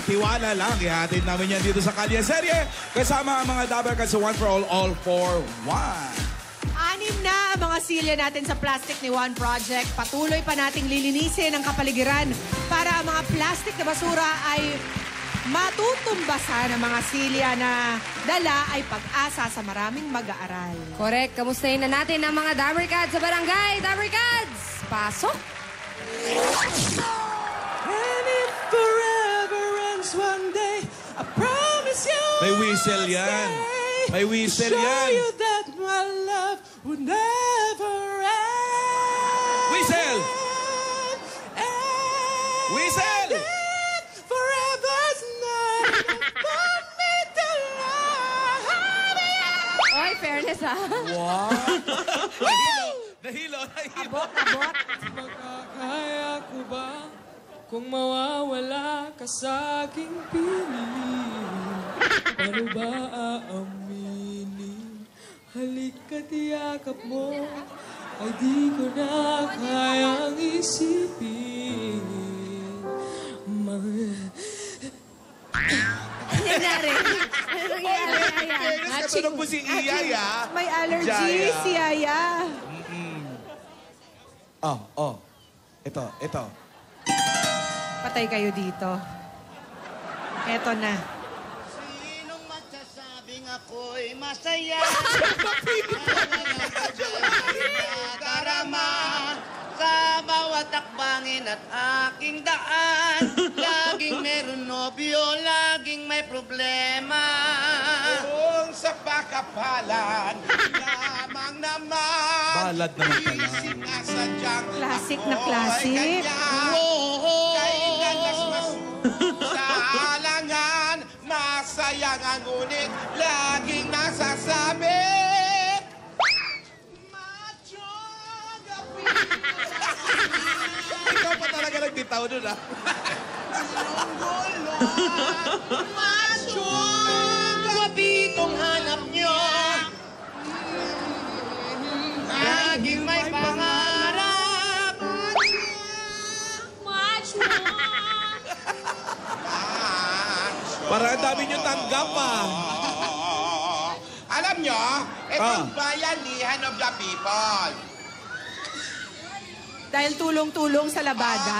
tiwala lang. Ihatid namin yan dito sa Kalye Serye. Kasama ang mga Dabber Cats sa One for All for One. 6 na ang mga silya natin sa plastic ni One Project. Patuloy pa nating lilinisin ang kapaligiran para ang mga plastic na basura ay matutumbasan. Ang mga silya na dala ay pag-asa sa maraming mag-aaral. Correct. Kamustahin na natin ang mga Dabber Cats sa barangay. Dabber Cats, pasok! And if forever ends one day, I promise you May whistle yan. May whistle show yan. you that my love would never end. Whistle! Whistle! Forever's not for me to love you. Oy, fairness ha. Wow! Nahilo. Abot. Makakaya ko ba kung mawawala ka sa aking piling? Paano ba aaminin? Halika't yakap mo ay di ko na kayang isipin. Ano nangyari? Ano nangyari? Katulog mo si Iyaya. May allergy Jaya. si Yaya. Ito. Patay kayo dito. Eto na. Sinong magsasabing ako'y masaya? Nadarama sa bawat takbangin at aking daan. Laging meron nobyo, laging may problema. Kung sa pakapalan, lamang naman. Balad naman pala. Isip na sadyang Classic na ako'y classic. ganyan. Kailan mas sa alangan, masaya nga ngunit laging nasasabi. Macho gabi. Ikaw pa talaga nagbitaw doon, ha? Macho gabi itong hanap nyo. Laging may pangarap. Macho! Parang ang dami niyong tanggap, ah. Alam nyo, itong bayanihan of the people. Dahil tulong-tulong sa labada.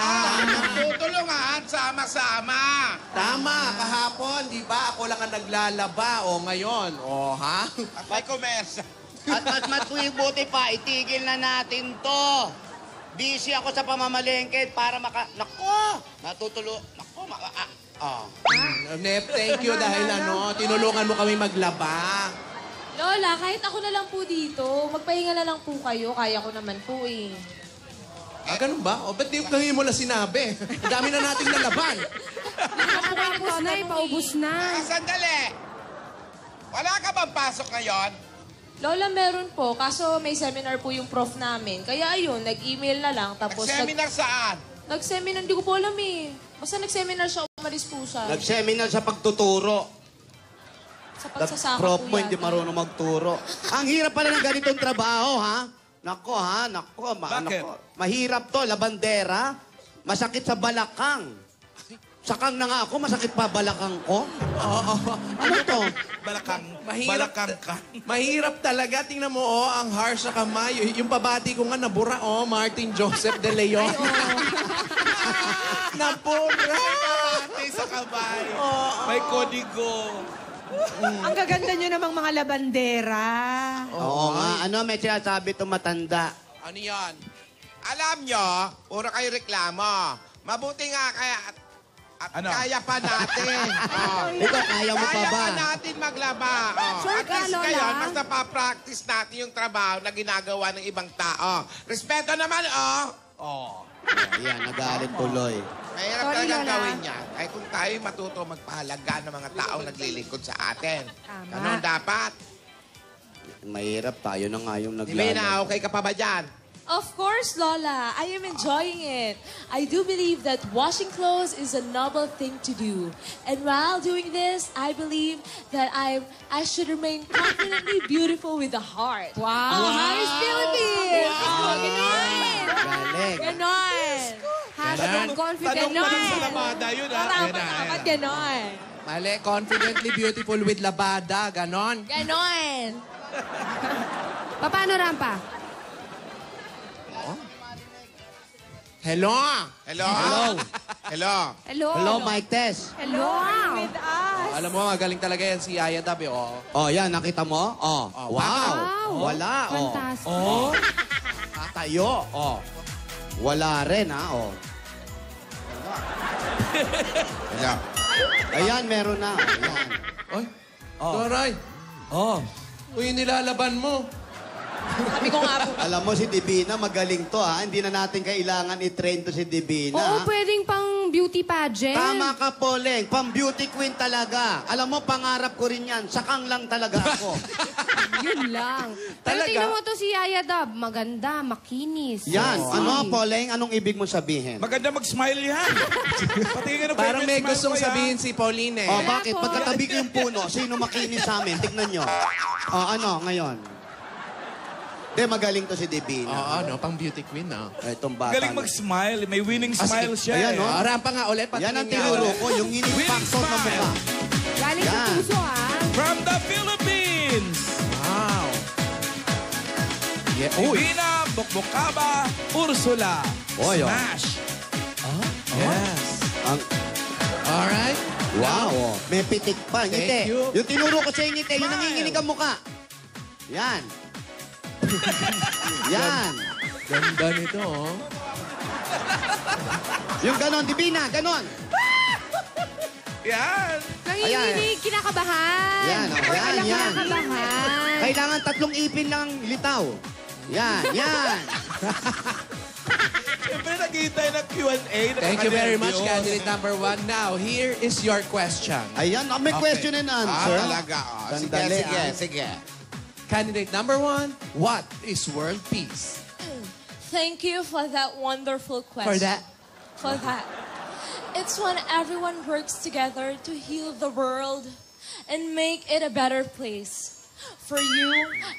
Tutulungan, sama-sama. Tama, kahapon, di ba? Ako lang ang naglalaba. O ngayon, o ha? May kumersa. At mas buti pa, itigil na natin to. Busy ako sa pamamalengke para Nako! Nep, thank you dahil tinulungan mo kami maglaba. Lola, kahit ako na lang po dito, magpahinga na lang po kayo. Kaya ko naman po eh. Ganun ba? O, ba't di mo na sinabi? Ang dami na nating lalaban. Paubos na eh, paubos na. Sandali! Wala ka bang pasok ngayon? Lola, meron po. Kaso may seminar po yung prof namin. Kaya ayun, nag-email na lang. Tapos Seminar saan? Nag-seminar, hindi ko po alam eh. Basta nag-seminar siya, umalis po siya. Nag-seminar sa pagtuturo. Sa pagsasaka Prof po mo hindi yata. marunong magturo. Ang hirap pala ng ganitong trabaho, ha? Nako. Bakit? Nako. Mahirap to, labandera. Masakit sa balakang. Sakang na nga ako, masakit pa balakang ko. Ano to? Balakang ka. Mahirap talaga. Tingnan mo, ang harsh sa kamay. Yung pabati ko nga, nabura, Martin Joseph de Leon. Nabura! Pati sa kamay. May kodigo. Ang gaganda nyo namang mga labandera. Oo nga. Ano, may sinasabi itong matanda. Ano yan? Alam nyo, puro kayo reklamo. Mabuti nga kaya... Ano? Kaya pa natin. Ikaw, kaya mo pa ba? Kaya pa natin maglaba. Sure At ka, least Lola? ngayon, mas napapractice natin yung trabaho na ginagawa ng ibang tao. Respeto naman, Yan, nagalit tuloy. Mahirap Sorry, talagang Lola. gawin yan. Ay kung tayo matuto magpahalaga ng mga tao naglilingkod sa atin. Tama. Ganon dapat. Mahirap tayo na nga yung Di ba okay ka pa ba dyan? Of course, Lola. I am enjoying it. I do believe that washing clothes is a noble thing to do. And while doing this, I believe that I should remain confidently beautiful with a heart. Wow! Haris Philippines! Ganon! Galing. Ganon! Confident. Tanong pa lang sa labada yun, ha? Tama, Yan na, yan dapat na. ganon. Mali, confidently beautiful with labada, ganon. Ganon. Paano rampa? Hello? Hello? Hello? Hello. Hello, Mike Tess. Hello, with us. Alam mo, magaling talaga yan si Yaya Dab, oh. Oh, yan, nakita mo? Oh, wow. Wow. Wala, oh. Fantastic. Oh, Tatayo, oh. Wala rin, ha, oh. Hello? Ayan, meron na. Ayan. Ay, Toray. oh. Uy, nilalaban mo. Sabi ko nga po. Alam mo, si Divina, magaling to, ha? Hindi na natin kailangan i-train to si Divina, Oo, ha? pwedeng pang beauty pageant. Tama ka, Poleng. Pang-beauty queen talaga. Alam mo, pangarap ko rin yan. Sakang lang talaga ako. Yun lang. Pero Talaga? tingnan mo to si Yaya Dab. Maganda, makinis. Yan. sexy. Ano, Poleng? Anong ibig mo sabihin? Maganda mag-smile yan. Patingin na Parang may smile gustong ko yan. sabihin si Pauline, eh. Oh, Wala bakit? po. Pagkatabi ko yung puno, sino makinis sa amin? Tignan nyo. Oh, ano, ngayon? Magaling to si Divina. Oo, no, pang beauty queen, no? Itong bata. Galing mag-smile. May winning smile siya. Ayan, eh. no? Rampa nga ulit, Yan ang patingin nga tinuro ulit. ko, yung winning factor na mukha. Galing sa Yan. puso, ah. From the Philippines. Wow. Yeah. Uy. Divina Bokbokaba Ursula. Oy, oh. Smash. Yes. Ang, Alright. wow, oh. May pitik pa. Thank Ngiti. you. Yung tinuro ko sa ngiti, yung nanginginig ang mukha. Yan. Yan. Ganda nito, oh. Yung ganon, Divina, ganon. Yan. Nanginginig, kinakabahan. Yan, oh. Or Yan, alam yan. kinakabahan. Kailangan 3 ipin lang litaw. Yan, yan. Siyempre naghihintay ng Q&A. Thank you very much, Nakaka-nervyos. candidate number 1. Now, here is your question. Ayan, may question and answer. Talaga. Oh. Sige, Sandali, sige, ah. sige. Candidate number 1, what is world peace? Thank you for that wonderful question. For that? For that. It's when everyone works together to heal the world and make it a better place. For you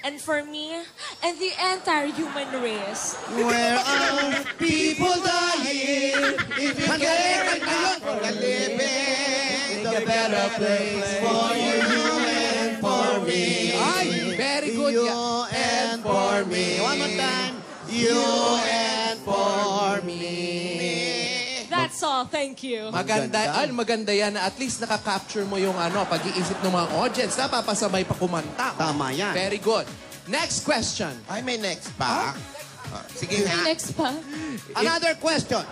and for me and the entire human race. Where are people dying? If you care for the living, it's a better place for you and for me. Ay, very good. You Yeah. and for me. One more time. You and for me. That's all. Thank you. Maganda yan na at least nakaka-capture mo yung pag-iisip ng mga audience. Napapasabay pa kumanta. Tama yan. Very good. Next question. Ay, may next pa. Oh, sige nga. Next pa. Another question.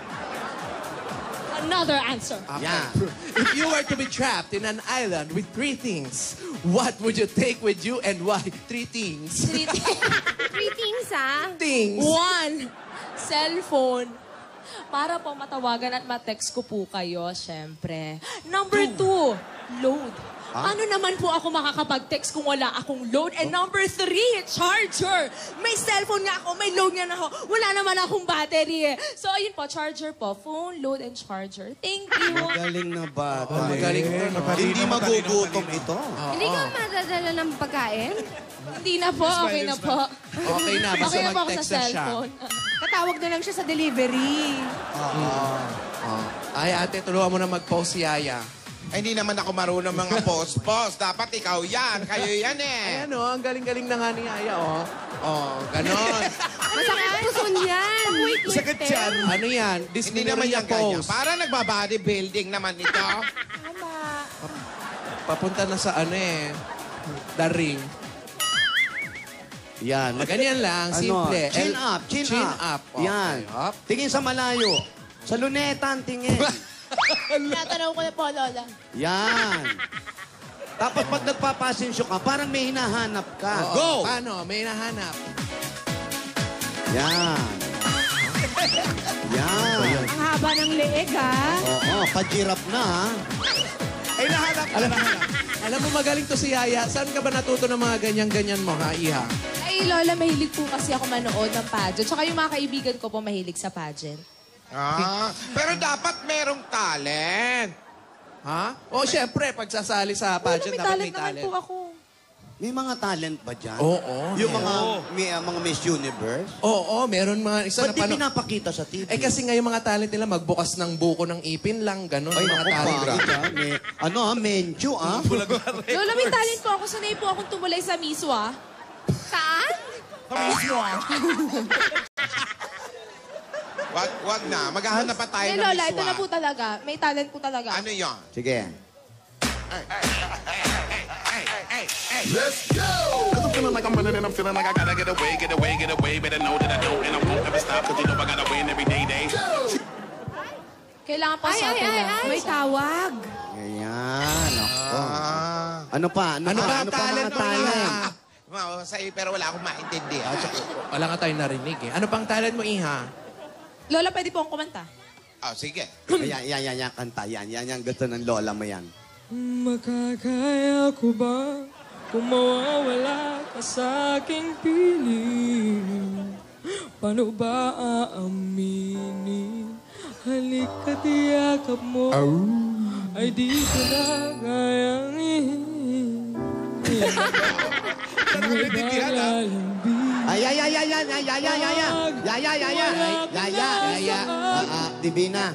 Another answer. Yeah. If you were to be trapped in an island with 3 things, what would you take with you and why? 3 things. Three things, ah. Things. 1, cellphone. Para po matawagan at ma-text ko po kayo, syempre. Number 2, load. Ano naman po ako makakapag-text kung wala akong load? And number 3, charger. May cellphone nga ako, may load nga na ako. Wala naman akong battery eh. So, ayun po, charger po. Phone, load, and charger. Thank you. Magaling na bata. Magaling ito. Hindi magugutom ito. Hindi ka madadala ng pagkain? Hindi na po, okay na po. Okay na, basta Okay na po ako sa mag-text na siya. cellphone. Tatawag na lang siya sa delivery. Ay, ate, tulungan mo na mag-post si Yaya. Ay, hindi naman ako marunong mga post-post. Dapat ikaw yan. Kayo yan eh. Ayan, ang galing-galing na nga ni Yaya, oh. Oh, ganon. Masakit puso niyan. Sakit yan. Ano yan? Hindi naman Dysmenorrhea yan ganyan. pose. Para nagba-bodybuilding naman ito. Papunta na sa the ring. Yan. Ganyan lang, simple. Chin up, chin, Chin up. up. Okay, Yan. up. Tingin sa malayo. Sa luneta ang tingin. Tinatanong ko na po, Lola. Yan. Tapos pag nagpapasensyo ka, parang may hinahanap ka. Oo. Go! Paano? May nahanap. Yan. Yan. Ang haba ng leeg, ha? Oo, pajirap na, ha? Ay, nahanap. Alam mo, magaling to si Yaya. Saan ka ba natuto ng mga ganyan-ganyan mo, ha, Iha? Ay, Lola, mahilig po kasi ako manood ng pageant. Tsaka yung mga kaibigan ko po mahilig sa pageant. Pero dapat merong talent. Ha? O, syempre, pagsasali sa pageant, May dapat talent may naman talent. po ako. May mga talent ba dyan? Oo. Yung mga Miss Universe? Oo, meron mga isa Ba't di pinapakita sa TV? Eh kasi nga yung mga talent nila magbukas ng buko ng ipin lang, gano'n. Ay, yung mga naku, talent. pangit ah. Menchu ah. Lola, may talent po ako. Sanay po akong tumulay sa miswa. Saan? Wag na. Maghahanap pa tayo Eh, ng Lola, ito miswa. na po talaga. May talent po talaga. Ano yon? Sige. Let's go! Cause I'm feeling like I'm running and I'm feeling like I gotta get away, get away, get away. Better know that I don't and I won't ever stop. Cause you know I gotta win every day. Kailangan pa sa atin lang. May tawag. Ayan, ako. Ano pa? Ano pa talent mga mo, talent? Pero wala akong maintindihan. Wala nga tayong narinig eh. Ano pang talent mo, Iha? Lola, pwede po akong kumanta. Sige. Yan, kanta. Yan, gusto ng lola mo yan. Makakaya ko ba kung mawawala ka sa aking piling? Paano ba aaminin? Halika't iyakap mo ay di ko na kayang Divina,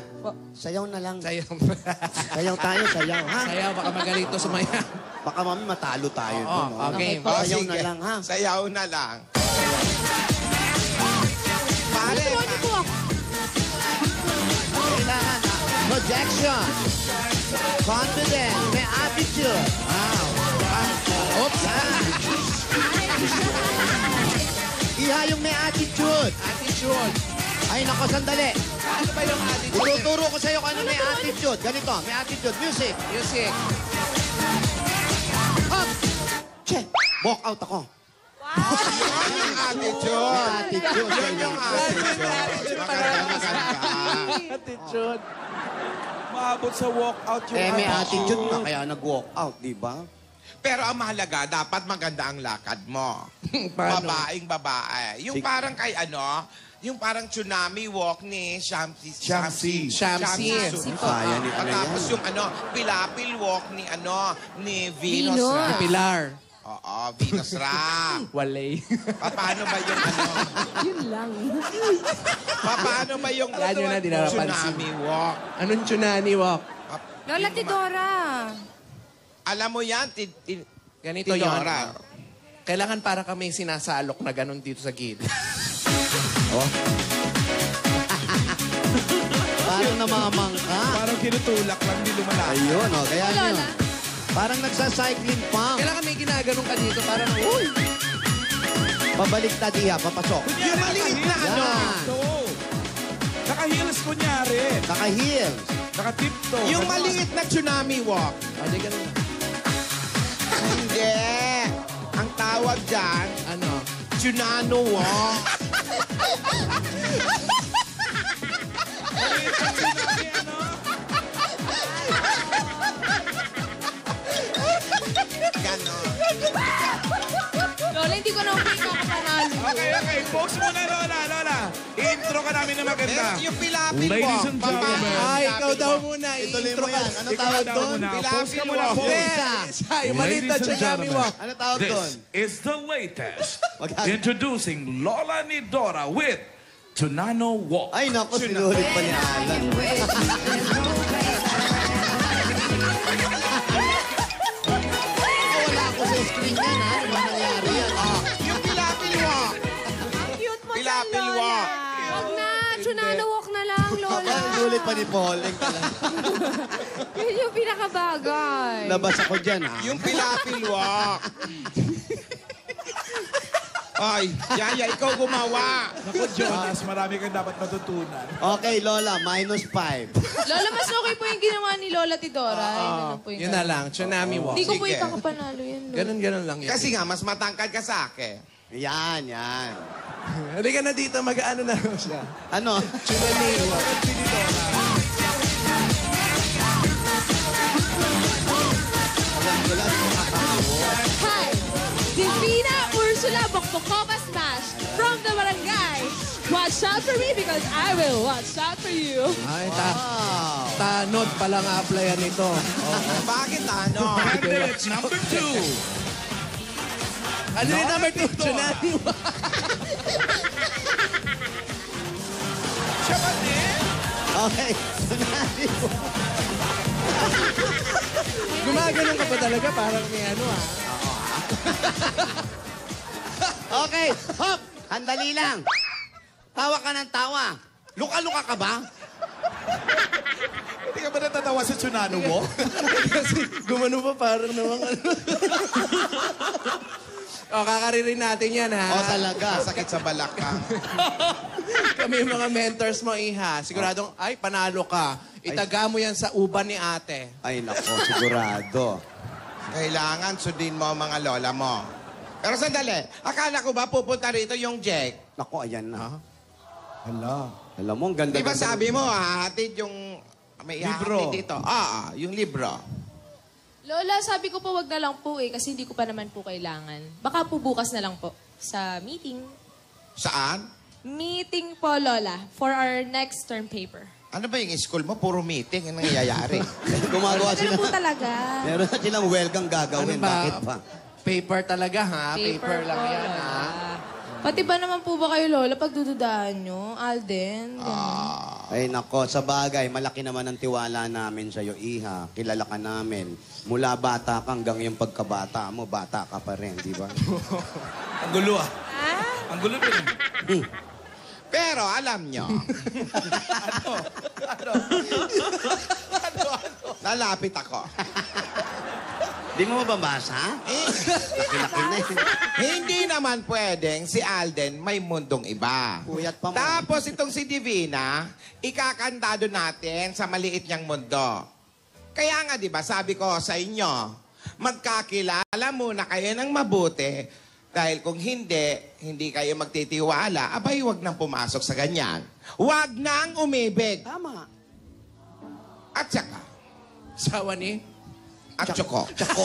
sayaw na lang. Sayaw tayo, sayaw, ha? Sayaw, baka magalito sumaya. Baka mami matalo tayo dun. Okay. Sayaw na lang, ha? Sayaw na lang. Pare, Kailangan, projection, confidence, may attitude. Wow. Oops. Iha yung may attitude. Attitude. Ay, nako, sandali. Ano ba yung attitude? Ituturo ko sa'yo kung ano may attitude. Ganito, may attitude. Music. Music. Up. Check. Walk out ako. yung attitude. May attitude. Yun yung attitude. Maganda. Attitude. Maabot sa walkout yung May attitude na kaya nag-walk out, di ba? Pero ang mahalaga, dapat maganda ang lakad mo. Paano? Babaeng babae. Yung Sige. parang kay yung parang tsunami walk ni Shamsi. Shamsi. Kaya ni ano Tapos yan. yung pilapil walk ni Venus Ra. Pilar. Oo, Venus Ra. Walay. Paano ba yung Yun lang. Paano ba yung Yan yun na, di na napansin. tsunami walk? Anong tsunami walk? Lola Tidora. Alam mo yan, Ganito yun. Tidora. Kailangan para kami sinasalok na ganun dito sa gilid. Parang namamang ka. Parang kinutulak lang, di lumalaki. Ayun, kaya Lola. yun. Parang nagsa-cycling pump. Kailangan may ginaganon ka dito para uy! Pabaliktad iha, papasok. Yung maliit na Yan. Oo. Naka-heels kunyari. Naka-heels. Naka-tiptoe. Yung maliit na tsunami walk. Hindi ganun. Hindi. Ang tawag dyan, Ano? tsunano walk. Ganon. Lola, hindi ko na ulit kakapanalo. Okay. Post mo na, Lola. Intro ka namin na maganda. Yung pilapil Ladies walk. and gentlemen. Ay, ikaw daw muna. Ituloy Intro mo ka. yan. Ano Ikaw tawag daw doon? muna. Pilapil Post ka muna, walk. post. Isa. Yung maliit na Ladies and tsunami gentlemen. walk. Ano tawag doon? This is the latest. Magkano? Introducing Lola ni Dora with Tunano Walk. Ay, naku, sinulit pa ni Alan. Wala ako sa screen yan, ha? Ano ba nangyari yan? Yung pilapil walk. Cute mo Pilapil Lola. walk. Wag na, tsunano walk na lang, Lola. Sinulit pa ni Pauling. Yun yung pinakabagay. Labas ako dyan, ha? Yung pilapil walk. Ay, Yaya, ikaw gumawa. Naku, Jonas, marami kang dapat matutunan. Okay, Lola, -5. Lola, mas okay po yung ginawa ni Lola Tidora. Yun po yung Yun na lang. Tsunami walk. Hindi ko po Sige. ipakapanalo yan, Lola. Ganun lang yun. Kasi nga, mas matangkad ka sa akin. Yan. Halika na dito. Mag-ano na lang siya. Ano? Tsunami walk. Hi! Divina Ursula Bokbokova Smash from the barangay. Watch out for me because I will watch out for you. Ay, Wow. tanod pala nga applyan nito. Bakit ano? Candidate number 2. Ano yung number 2? Tsunami. Siya ba din? Okay. Tsunami. Gumaganon ka pa talaga, parang may ano ah. Okay, hop! Handali lang. Tawa ka ng tawa. Luka-luka ka ba? Hindi ka ba natatawa sa tsunami mo? Kasi gumano pa parang namang ano. O, kakaririn natin yan, ha? O, talaga. Sakit sa balakang. Kami yung mga mentors mo, Iha. Siguradong, ay, panalo ka. Itaga mo yan sa uban ni ate. Ay, nako, sigurado. Kailangan sundin mo ang mga lola mo. Pero sandali, akala ko ba pupunta rito yung Jack? Nako, ayan na. Hala. Alam mo, ang ganda. Di ba sabi mo, hahatid yung... May Libro. ihahatid dito. Yung libro. Lola, sabi ko po wag na lang po kasi hindi ko pa naman po kailangan. Baka po bukas na lang po sa meeting. Saan? Meeting po, Lola, for our next term paper. Ano ba yung school mo? Puro meeting ang nangyayari. Gumagawa Ano sila. po talaga? Meron na silang welcome gagawin. Ano ba? Bakit pa? Paper talaga, ha? Paper lang po, yan, Lola. ha? Pati ba naman po ba kayo, Lola, pag dududaan nyo? Alden? Ay, nako, sa bagay, malaki naman ang tiwala namin sa'yo, Iha. Kilala ka namin. Mula bata ka hanggang yung pagkabata mo, bata ka pa rin, di ba? Ang gulo ah. Ang gulo din. Pero alam nyo, lalapit ako. Di mo mababasa? Laki-laki na yun. Hindi naman pwedeng si Alden may mundong iba. Puyat pa mo. Tapos itong si Divina, ikakantado natin sa maliit niyang mundo. Kaya nga, di ba, sabi ko sa inyo, magkakilala muna kayo ng mabuti. Dahil kung hindi kayo magtitiwala, abay, wag nang pumasok sa ganyan. Wag nang umibig. Tama. At saka, Sawa ni? at tsoko. Tsako.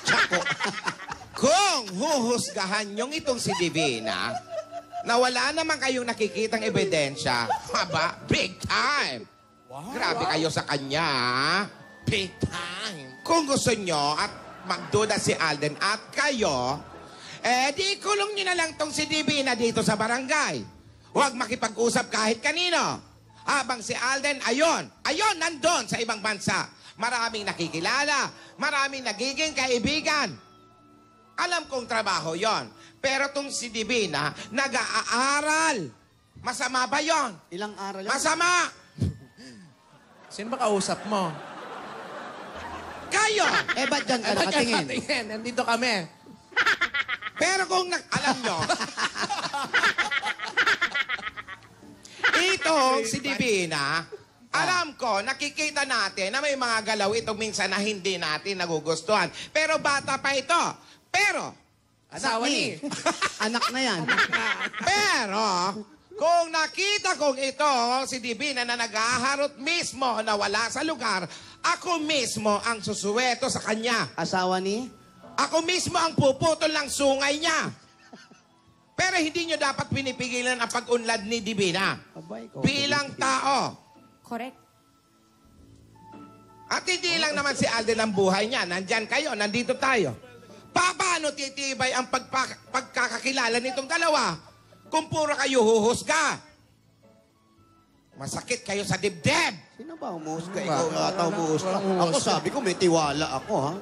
Tsako. Kung huhusgahan yung itong si Divina, na wala naman kayong nakikitang ebidensya, haba, big time. Grabe kayo sa kanya, ha? Big time. Kung gusto nyo at magduda si Alden at kayo, di kulong nyo na lang tong si Divina dito sa barangay. Huwag makipag-usap kahit kanino. Habang si Alden, ayun, nandun sa ibang bansa. Maraming nakikilala, maraming nagiging kaibigan. Alam kong trabaho yon. Pero tong si Divina, nag-aaral. Masama ba yon? Ilang aral yan? Masama! Sino ba kausap mo? Kayo! Eh, ba't dyan ka nakatingin? Nakatingin. Nandito kami. Pero kung alam nyo, itong si Divina, alam ko, nakikita natin na may mga galaw itong minsan na hindi natin nagugustuhan. Pero bata pa ito. Pero, Asawa ni. Anak na yan. pero, kung nakita kong ito, si Divina na naghaharot mismo na wala sa lugar, ako mismo ang susuweto sa kanya. Asawa ni? Ako mismo ang puputol ng sungay niya. Pero hindi nyo dapat pinipigilan ang pag-unlad ni Divina. Abay ko. Bilang tao. Correct. At hindi lang naman si Alden ang buhay niya. Nandyan kayo, nandito tayo. Paano titibay ang pagkakakilala nitong dalawa kung puro kayo huhusga? Masakit kayo sa dibdib. Sino ba humusga? Ikaw ata humusga. Ako sabi ko, may tiwala ako, ha?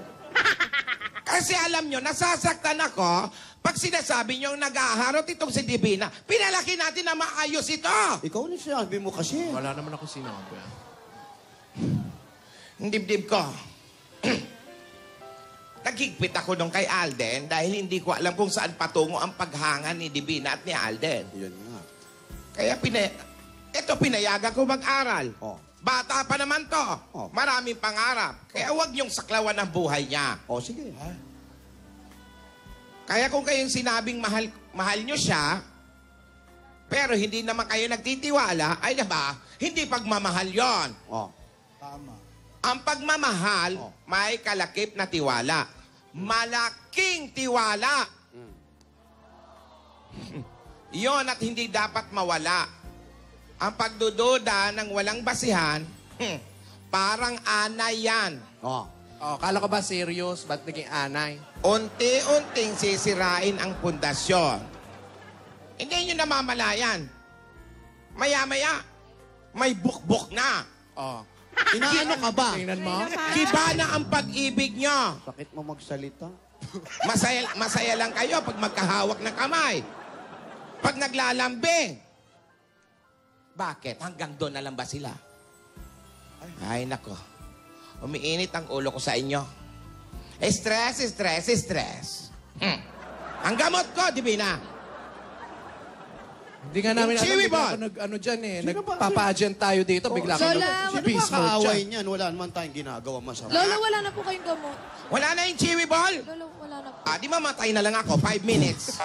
Kasi alam nyo, nasasaktan ako pag sinasabi nyo nag-aharot itong si Divina. Pinalaki natin na maayos ito. Ikaw na sinabi mo kasi. Wala naman ako sinabi. Ang dibdib ko. Nagigpit ako nung kay Alden dahil hindi ko alam kung saan patungo ang paghanga ni Divina at ni Alden. Yun nga. Kaya pinayagan ko mag-aral. Oh. Bata pa naman to. Oh. Maraming pangarap. Kaya huwag niyong saklawan ang buhay niya. O, sige. Kaya kung kayong sinabing mahal niyo siya, pero hindi naman kayo nagtitiwala, ay diba, hindi pagmamahal yon. O. Tama. Ang pagmamahal, may kalakip na tiwala. Malaking tiwala. Yon at hindi dapat mawala. Ang pagdududa ng walang basihan, parang anay yan. O. Oh, kala ko ba serious? Ba't naging anay? Unti-unting sisirain ang pundasyon. Hindi nyo namamalayan. Maya-maya, may bukbok na. Oh. Inaano ka ba? Tingnan mo. Kiba na ang pag-ibig nyo. Sakit mo magsalita. Masaya lang kayo pag magkahawak ng kamay. Pag naglalambing. Bakit? Hanggang doon na lang ba sila? Ay, nako. Umiinit ang ulo ko sa inyo. Stress. Ang gamot ko, Divina. Hindi nga namin alam. Chiwi Bigla ball. ako ano dyan eh. Nagpapa-agent tayo dito. Bigla ko Lola, Sino Peace ba mode kaaway siya. niyan? Wala naman tayong ginagawa masama. Lola, wala na po kayong gamot. Wala na yung chiwi ball? Lola, wala na po. Di mamatay na lang ako. 5 minutes.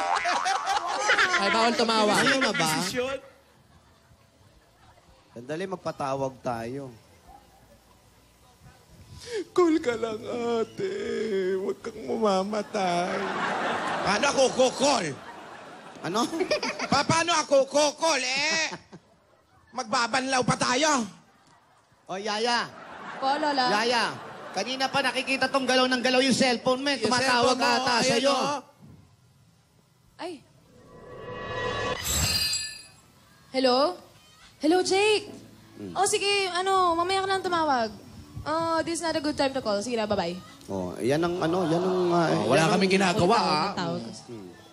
Ay, bawal tumawa. Ayaw na ba? Sandali, magpatawag tayo. Cool ka lang, ate. Huwag kang mamamatay. Paano ako kukol? Ano? Paano ako kukol, magbabanlaw pa tayo. O, Yaya. Po, Lola. Yaya. Kanina pa nakikita tong galaw ng galaw yung cellphone mo. Yung Tumatawag cellphone mo, ata ayan, sa'yo. oh. Ay. Hello? Hello, Jake. Oh, sige, mamaya ka lang tumawag. This is not a good time to call. Sige na, bye-bye. Oh, yan ang ano, yan ang... Wala kaming ginagawa, ah. Tawag.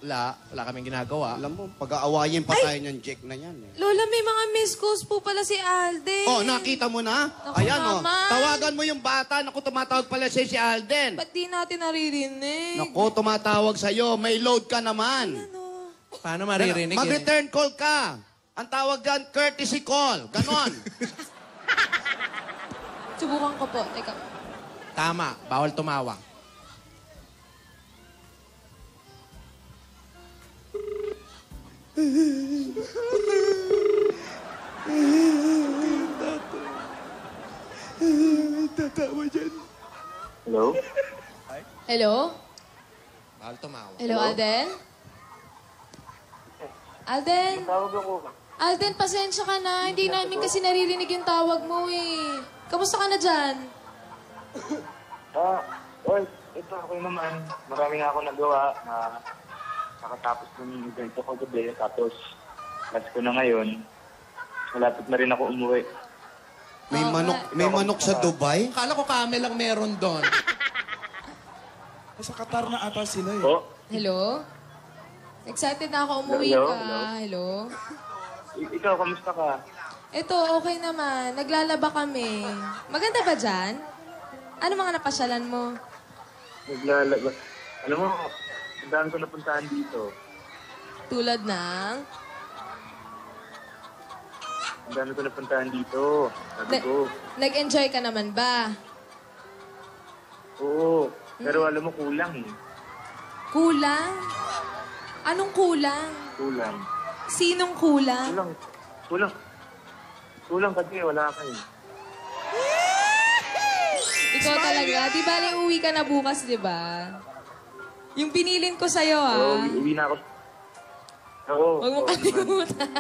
Wala kaming ginagawa. Alam mo, pag-aawayin pa tayo niyan, Jake na yan. Lola, may mga miss calls po pala si Alden. Oh, nakita mo na? Naku Ayan, oh. naman. Tawagan mo yung bata. Naku, tumatawag pala siya si Alden. Ba't di natin naririnig? Naku, tumatawag sa'yo. May load ka naman. Paano maririnig yun? Mag-return call ka. Ang tawag dyan, courtesy call. Ganon. Subukan ko po. Teka. Tama, bawal tumawa. Hello? Hello? Bawal tumawa. Hello, Alden? Alden? Tawag ako. Alden, pasensya ka na. Hindi namin kasi naririnig yung tawag mo eh. Kamusta ka na dyan? Ito ako naman. Marami nga ako nagawa na nakatapos ng event ko gabi. Tapos, last ko na ngayon. Malapit na rin ako umuwi. May manok sa Dubai? Akala ko camel lang meron doon. Sa Qatar na ata sila eh. Oh, Hello? Excited na ako umuwi Hello? ka. Hello? Ikaw, kamusta ka? Ito, okay naman. Naglalaba kami. Maganda ba dyan? Ano mga napasyalan mo? Naglalaba. Alam mo, ang dami ko napuntahan dito. Tulad ng... Ang dami ko napuntahan dito. Sabi ko, Nag-enjoy ka naman ba? oo. Pero alam mo, kulang eh. Kulang? Anong kulang? Kulang. Sinong kulang? Kulang kasi wala ka eh. Ikaw talaga. Di bali, uwi ka na bukas, di ba? Yung binilin ko sa'yo, Oo, ah. uwi na ako. Oo. Huwag mo oo, kalimutan.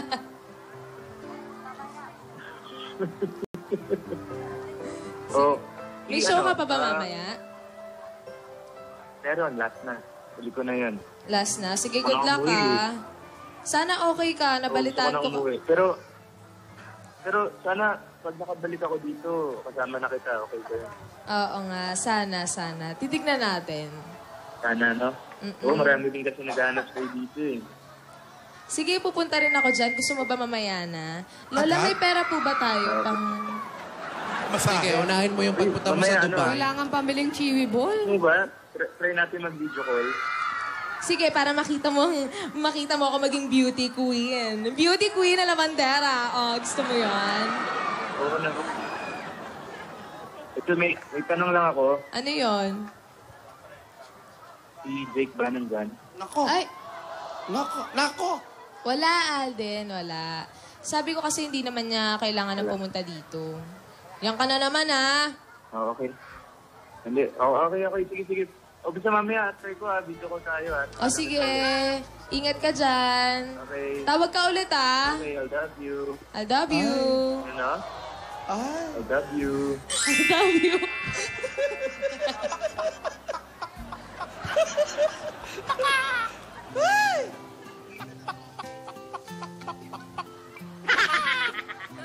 Oo. May show ka pa ba mamaya? Meron, last na. Huli ko na yun. Last na. Sige, good Wala luck, akong uwi. ah. Sana okay ka. Nabalitaan Gusto ko. na umuwi. Pero sana pag nakabalik ako dito, kasama na kita. Okay ba yun? Oo nga. Sana. Titignan natin. Sana, no? Oo, marami din kasi naghanap sa'yo dito eh. Sige, pupunta rin ako dyan. Gusto mo ba mamaya na? Lola, may pera po ba tayo pang... Sige, unahin mo yung pagpunta mo sa Mamaya, Dubai. Kailangan pamiling chiwi ball. Ano ba? Try natin mag-video call. Sige, para makita mo ako maging beauty queen. Beauty queen na lavandera. Oh, gusto mo yan? Oo na. Ito, may tanong lang ako. Ano yon? Si Jake ba nandyan? Nako. Ay, Nako. wala, Alden. Wala. Sabi ko kasi hindi naman niya kailangan na pumunta dito. Yan ka na naman, ha? Oo, okay. Hindi. Okay. Sige. O, basta mamaya, try ko video call tayo O sige, ingat ka dyan. Okay. Tawag ka ulit, ha? Okay, I love you. I love you. Ano? I love you. I love you.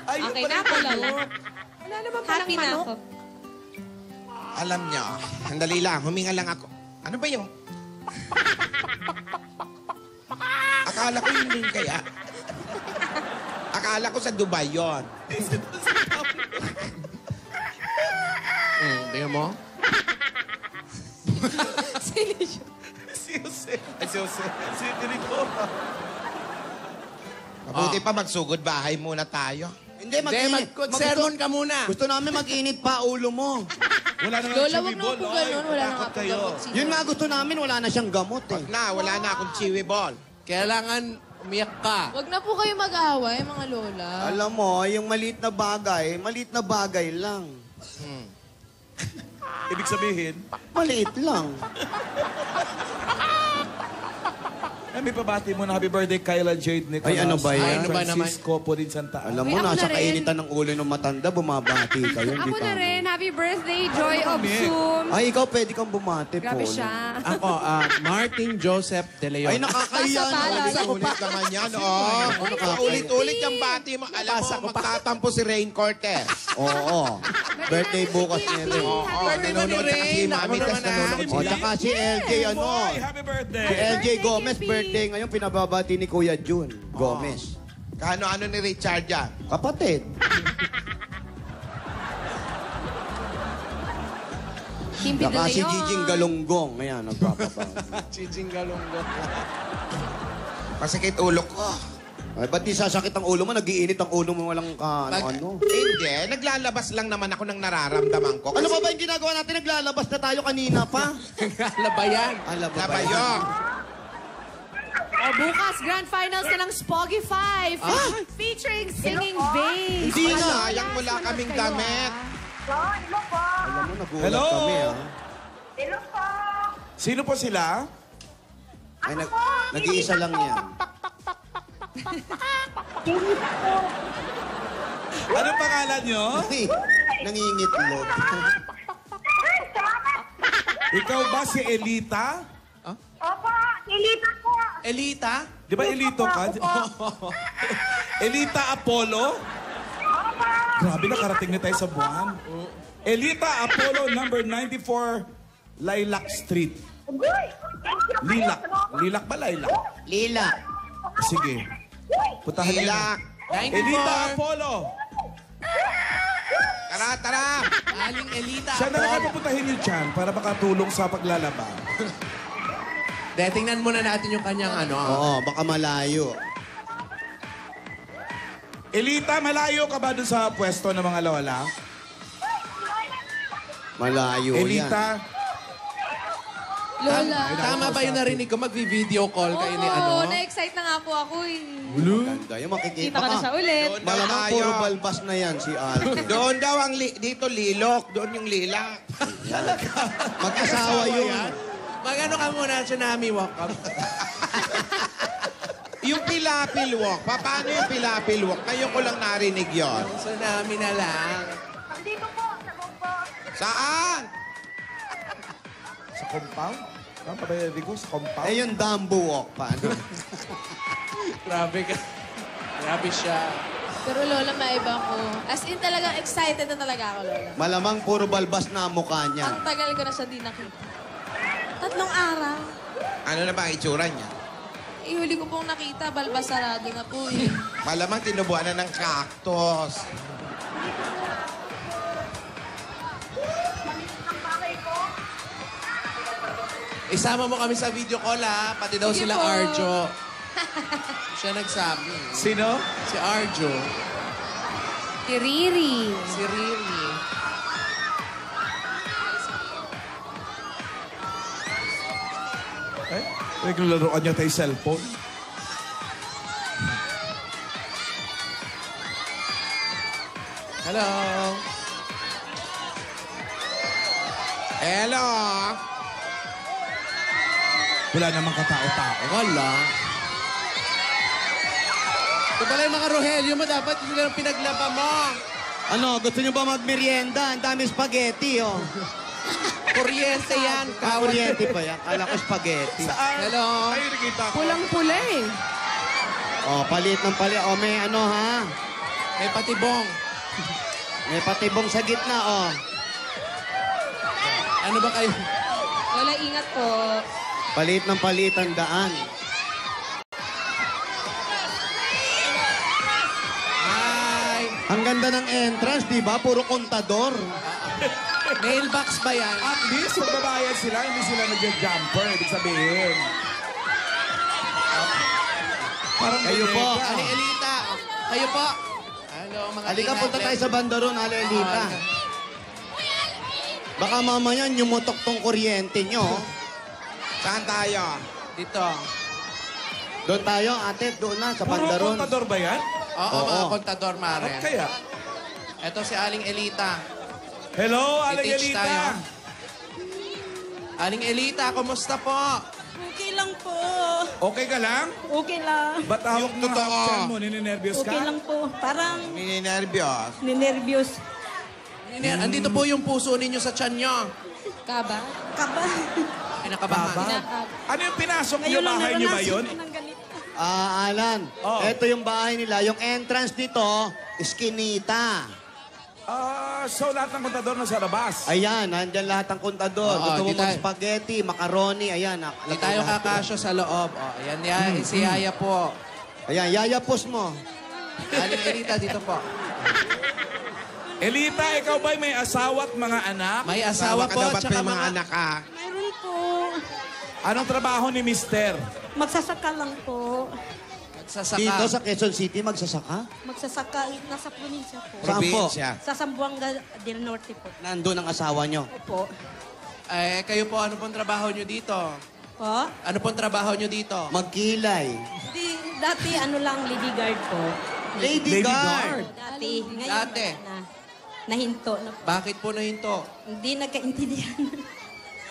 Ay, Okay na ako, Lola. Wala naman palang Happy na manok. ako. Alam niyo, sandali lang, huminga lang ako. Ano ba yung... Akala ko yun din kaya. Akala ko sa Dubai yon. Tingnan mo. Si Jose. Ay, si Jose. Si Tirito. Mabuti pa magsugod bahay muna tayo. Hindi, Hindi, mag-sermon ka muna. Gusto namin mag-init pa ulo mo. Wala na nga Lola, chewy wag na ball. po Oy, ganun. Wala na matakot nga po kayo. gamot si Yun nga gusto namin, wala na siyang gamot eh. Wala na akong chiwi ball. Kailangan umiyak ka. Wag na po kayo mag-away, mga lola. Alam mo, yung maliit na bagay lang. Ibig sabihin, Maliit lang. may pabati mo na happy birthday, Kyla Jade Nicolas. Ay, ano ba yan? Ay, ano ba naman? Francisco po din Santa Ana. Alam mo, Ay, ako nasa na rin. kainitan ng ulo ng matanda, bumabati kayo. Hindi Ako na tama. rin. Happy birthday, Joy of kami. Zoom. Ay, ikaw pwede kang bumati, Grabe Paul. siya. Ako, Martin Joseph De Leon. Ay, nakakahiya Basta na. pala. Ulit naman yan, Ulit-ulit yung bati mo. Alam mo, magtatampo si Rain Cortez. Oo. Birthday bukas niya rin. Birthday mo ni Nanonood na Rain. si Mami, Ako tas naman na. nanonood O, tsaka si LJ, ano? Boy, happy birthday. Si LJ Gomez, Kipi. birthday ngayon, pinababati ni Kuya Jun Gomez. Kano-ano ni Richard yan? Kapatid. Kimpi De Tsaka si Leon. Giging Galunggong. Ayan, nagpapabati. Chiching Galonggo. Masakit ulo ko. Ay, ba't di sasakit ang ulo mo? Nag-iinit ang ulo mo, walang ano. Hindi, naglalabas lang naman ako ng nararamdaman ko. Ano ba yung ginagawa natin? Naglalabas na tayo kanina pa. Labayan. Alam mo ba Labayo. yan? O, bukas, grand finals na ng Spoggy 5. Featuring Singing Bass. Hindi na. Sayang wala kaming damit. Alam mo, nagulat Hello? kami, ha? Sino po sila? Ay, nag-iisa lang yan. Anong pangalan nyo? Ay, nangingitlog. Ikaw ba si Elita? Opo, Elita po. Elita? Di ba Elito ka? Elita Apollo? Grabe, nakarating na tayo sa buwan. Elita Apollo, number 94, Lilac Street. Lilac. Lilac ba Lilac? Lila. Sige. Putahan niyo na. Lilac. Elita Apollo. Tara, tara. Aling Elita. Siya na lang puputahin niyo dyan para makatulong sa paglalaba. De, tingnan muna natin yung kanyang ano. Oo, baka malayo. Elita, malayo ka ba dun sa pwesto ng mga lola? Malayo yan. Elita, Lola. Tama ba yung narinig ko? Magvi-video call kayo ni ano? Oo, na-excite na nga po ako eh. Ganda yung makikita Kita ko na siya ulit. Doon daw Malamang tayo. puro balbas na yan si Alvin. Doon daw ang dito lilok. Doon yung lila. Mag-asawa yun. Magano ka muna, Tsunami Walk Up. Yung pilapil walk. Paano yung pilapil walk? Ngayon ko lang narinig yon. Tsunami na lang. Dito po, sa compound. Saan? sa compound? Saan pa ba yung Rico? Sa compound? Eh, yung Dumbo Walk pa. Ano? Grabe ka. Grabe siya. Pero Lola, maiba ko. As in talagang excited na talaga ako, Lola. Malamang puro balbas na ang mukha niya. Ang tagal ko na siya di nakita. 3 araw. Ano na ba ang itsura niya? Ihuli ko pong nakita, balbasarado na po eh. Malamang tinubuan na ng cactus. Isama mo kami sa video call, ha? Pati daw Sige sila po. Arjo. Siya nagsabi. Sino? Si Arjo. Tiriri. Si Riri. Eh? Naglalaroan niya tayo cellphone. Hello. Hello? Wala namang katao-tao. Wala. Ito pala yung mga Rogelio mo, dapat sila yung pinaglaba mo. Ano, gusto niyo ba magmerienda? Ang dami spaghetti, oh. Kuryente yan. Kuryente pa yan. Kala ko spaghetti. Saan? Hello? Ay, nakita ko. Pulang-pula eh. Oh, palit ng palit. Oh, may ano ha? May patibong. May patibong sa gitna, oh. Ano ba kayo? Lola, ingat po. Palit ng palit ang daan. Hi. Ang ganda ng entrance, di ba? Puro kontador. Mailbox ba yan? At least, magbabayad sila, hindi sila nag-jumper. Ibig sabihin. Parang Kayo po. bodega. Ali Elita. Kayo po. Hello, mga Halika, ingat. punta tayo sa bandaron, Alelita. Baka mamaya nyumutok tong kuryente nyo. Saan tayo? Dito. Doon tayo, ate, doon na, sa Puro bandaron. kontador ba yan? Oo, Oo. mga kontador, Mare. Ba't kaya? Ito si Aling Elita. Hello, Aling I-teach Elita. tayo. Aling Elita, kumusta po? Okay lang po. Okay ka lang? Okay lang. Ba't hawak mo totoo. hawak chan mo? Nininervyos ka? Okay lang po. Parang Nininervyos. ninervyos. Andito po yung puso ninyo sa tiyan nyo. Kaba? Kaba. Kinakabahan. Ano yung pinasok niyo? Ngayon lang Bahay niyo ba naranasan yun? ko ng ganito. Alan, Oh. ito yung bahay nila. Yung entrance dito, iskinita. So lahat ng kontador na sa labas. Ayan, nandyan lahat ng kontador. Oo, Gusto mo di tayo- mag-spaghetti, macaroni, ayan. Hindi tayo kakasya sa loob. O, ayan yan. Si Yaya po. Ayan, yayapos mo. Aling Elita, dito po. Elita, ikaw ba'y may asawa at mga anak? May asawa Ka po, daw, ba't tsaka may mga anak ka? Mayroon po. Anong trabaho ni Mister? Magsasaka lang po. Magsasaka. Dito sa Quezon City, magsasaka? Magsasaka. Nasa probinsya po. Saan po? Probinsya. Sa Zamboanga del Norte po. Nandun ang asawa nyo. Opo. Kayo po, ano pong trabaho nyo dito? Po? Ano pong trabaho nyo dito? Magkilay. Dati ano lang, lady guard po. Lady guard. Dati. Ngayon, Dati? nahinto na po. Bakit po nahinto? Hindi nagkaintindihan.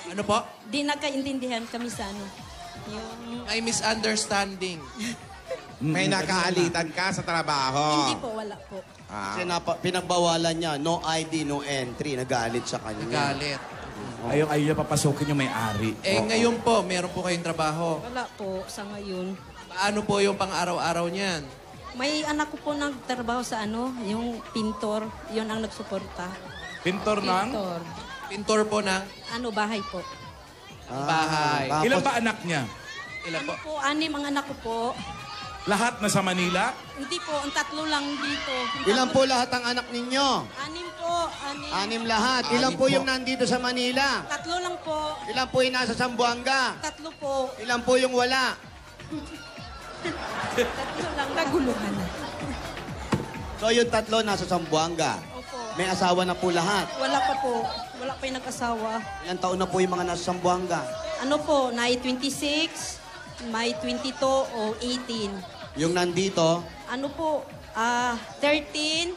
Ano po? Hindi nagkaintindihan kami sa ano. Yung... May misunderstanding. May nakaalitan ka sa trabaho. Hindi po, wala po. Kasi pinagbawalan niya, no ID, no entry. Nagalit sa kanya. Nagalit. Ayaw niya papasukin yung may-ari. Ngayon po, meron po kayong trabaho. Wala po sa ngayon. Paano po yung pang-araw-araw niyan? May anak ko po nagtrabaho sa ano, yung pintor. Yun ang nagsuporta. Pintor ng? Pintor. Pintor po ng Ano, bahay po. bahay. Tapos, Ilan ba anak niya? Ilan po? Ano po, anim ang anak ko po. Lahat na sa Manila? Hindi po, ang tatlo lang dito. Ang ilan tatlo- po lahat ang anak ninyo? Anim po, anim. Anim lahat. Ilan Anim po po. yung nandito sa Manila? Tatlo lang po. Ilan po yung nasa Zamboanga? Tatlo po. Ilan po yung wala? Tatlo lang. Naguluhan na. So yung tatlo nasa Zamboanga. Opo. May asawa na po lahat. Wala pa po. Wala pa yung nag-asawa. Ilang taon na po yung mga nasa Zamboanga? Ano po, may 26, may 22 o 18. Yung nandito, Ano po, 13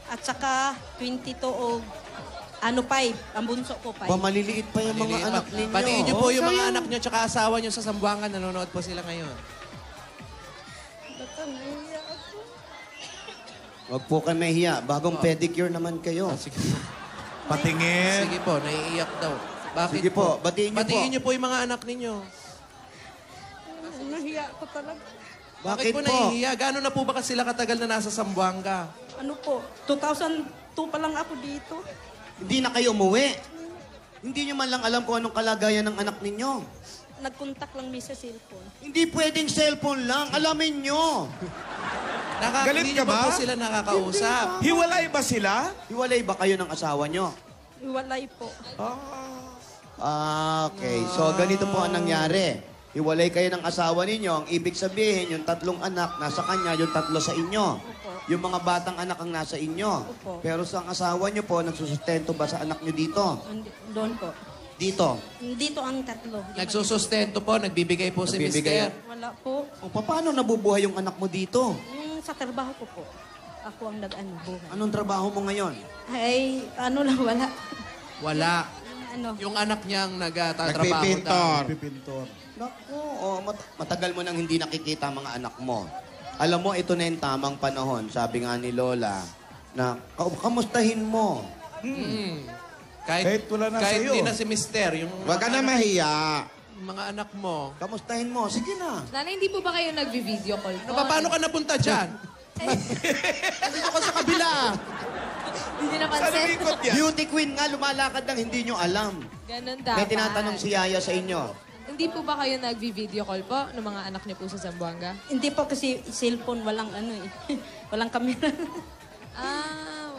at saka 22 o ano 5. Ang bunso ko 5. maliliit pa yung mga anak ninyo. Patiin niyo po Oh, yung mga sayang. anak niyo tsaka asawa niyo sa Zamboanga. Nanonood po sila ngayon. Huwag po kayo mahiya. Bagong pedicure naman kayo. Sige. Patingin. Sige po, naiiyak daw. Bakit Sige po, batiin niyo po. Batiin niyo po yung mga anak ninyo. Nahiya ko talaga. Bakit po po? nahihiya? Gano'n na po ba sila katagal na nasa Zamboanga? Ano po, 2002 pa lang ako dito. Hindi na kayo umuwi. Hindi nyo man lang alam kung anong kalagayan ng anak ninyo. Nag-contact lang may sa cellphone. Hindi pwedeng cellphone lang. Alamin nyo. Galit Hindi ka niyo ba ba? po sila nakakausap? Hiwalay ba sila? Hiwalay ba kayo ng asawa nyo? Iwalay po. Okay. So, ganito po ang nangyari. Hiwalay kayo ng asawa ninyo. Ang ibig sabihin, yung tatlong anak nasa kanya, yung tatlo sa inyo. Opo. Yung mga batang anak ang nasa inyo. Opo. Pero sa asawa nyo po, nagsusustento ba sa anak nyo dito? Doon po. Dito. Dito ang tatlo. Nagsusustento po, nagbibigay po si Nagbibigay. Mister. Wala po. O, paano nabubuhay yung anak mo dito? Yung sa trabaho ko po. Ako ang nag-ano buhay. Anong trabaho mo ngayon? Ay, ano lang, wala. Wala. Ano? Yung anak niyang nagtatrabaho Nagpipintor. Pipintor. Naku, matagal mo nang hindi nakikita ang mga anak mo. Alam mo, ito na yung tamang panahon, sabi nga ni Lola, na kamustahin mo. Kahit wala na kahit sa'yo. hindi na si Mister, yung Huwag ka na mahiya. mga anak mo. Kamustahin mo. Sige na. Nanay, hindi po ba kayo nag-video call po? Paano ka napunta dyan? Nandito ka sa kabila. Hindi nyo Saan napansin? umikot yan? Beauty queen nga, lumalakad ng hindi nyo alam. Ganun dapat. May tinatanong si Yaya sa inyo. Hindi po ba kayo nag-video call po ng mga anak niyo po sa Zamboanga? Hindi po kasi cellphone, walang ano eh. Walang camera. Ah,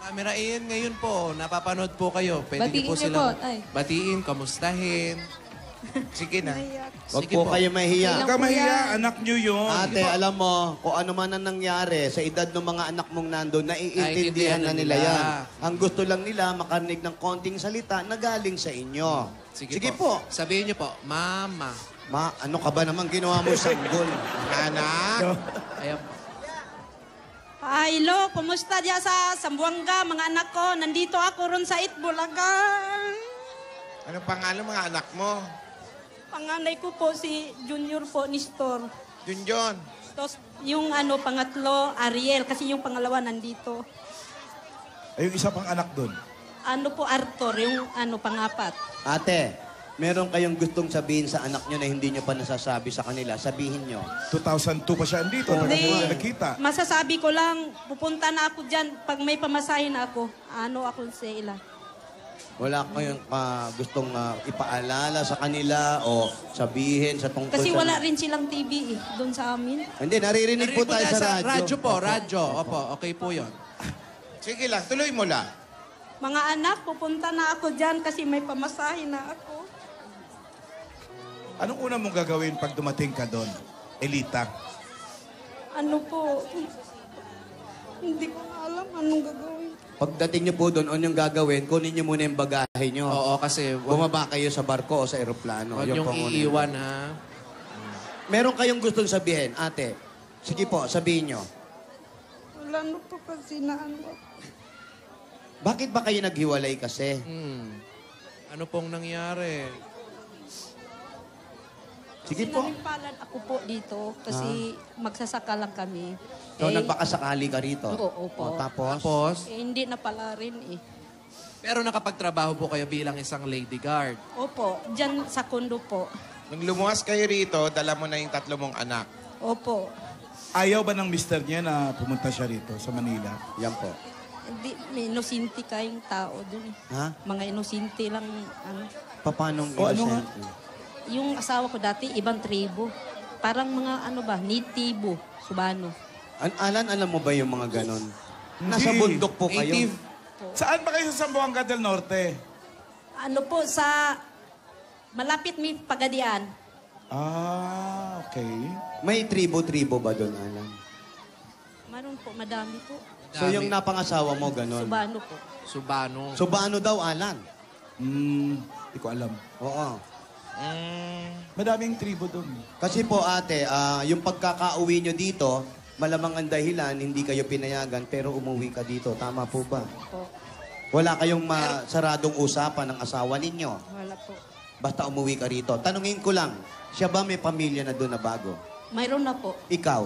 Camera in ngayon po. Napapanood po kayo. Pwede Batiin niyo po niyo sila po, tay. batiin, kamustahin. Sige na. Huwag Sige po po. kayo mahiya. Huwag ka mahiya, anak nyo yun. Ate, alam mo, kung ano man ang nangyari sa edad ng mga anak mong nandun, naiintindihan Naiintindihan na na nila nila. yan. Ang gusto lang nila, makarinig ng konting salita na galing sa inyo. Sige po. Sabihin niyo po, Mama. Ano ka ba naman ginawa mo sanggol? Anak. Ayan po. Hello, kumusta diya sa Zamboanga, mga anak ko? Nandito ako ron sa Itbulaga. Anong pangalan mga anak mo? Panganay ko po si Junior po, Nestor. Junjon. Tapos yung pangatlo, Ariel, kasi yung pangalawa nandito. Ay, yung isa pang anak doon. Po, Arthur, yung pangapat. Ate, meron kayong gustong sabihin sa anak nyo na hindi nyo pa nasasabi sa kanila, sabihin nyo. 2002 pa siya andito. Tagal mo na nakita. Masasabi ko lang, pupunta na ako dyan pag may pamasahin ako. Ako sa ila. Wala kayong gustong ipaalala sa kanila o sabihin sa tungkol Kasi sa... wala rin silang TV doon sa amin. Hindi, naririnig po tayo sa radyo. Radyo po, radyo. Opo, okay po yun. Sige lang, tuloy mo lang. Mga anak, pupunta na ako dyan kasi may pamasahin na ako. Anong una mong gagawin pag dumating ka doon, Elita? Hindi ko na alam anong gagawin. Pagdating nyo po doon, yung gagawin, kunin nyo muna yung bagahe nyo. Oo, kasi Bumaba kayo sa barko o sa eroplano. huwag Yun niyong po muna. iiwan, ha? Meron kayong gustong sabihin, ate. Sige po, sabihin nyo. Wala po kasi na Bakit ba kayo naghiwalay kasi? Ano pong nangyari? Sige po. Nanimpalan ako po dito kasi magsasaka lang kami. So, nagpakasakali ka rito? Oo po. O, tapos? Tapos, Hindi na pala rin eh. pero nakapagtrabaho po kayo bilang isang lady guard. Opo, dyan sa kondo po. Nung lumuwas kayo rito, dala mo na yung 3 mong anak. Opo. Ayaw ba ng mister niya na pumunta siya rito sa Manila? Yan po. Hindi, may inusinti kayong tao dun eh. Ha? Mga inusinti lang, Papanong O, ano nga? innocent? Yung asawa ko dati, ibang tribo. Parang mga nitibo, Subano. Alan, alam mo ba yung mga ganon? Nasa Hindi. bundok po kayo. Native. Saan ba kayo sa Zamboanga del Norte? Malapit may Pagadian. Ah, okay. May tribo-tribo ba doon, Alan? Maroon po, madami po. So yung napangasawa mo, ganon? Subano po. Subano. So paano daw, Alan? Hindi ko alam. Oo. Madaming tribo doon. Kasi po ate, yung pagkakauwi nyo dito, malamang ang dahilan, hindi kayo pinayagan, pero umuwi ka dito. Tama po ba? Po. Wala kayong saradong usapan ng asawa ninyo. Wala po. Basta umuwi ka rito. Tanungin ko lang, siya ba may pamilya na doon na bago? Mayroon na po. Ikaw?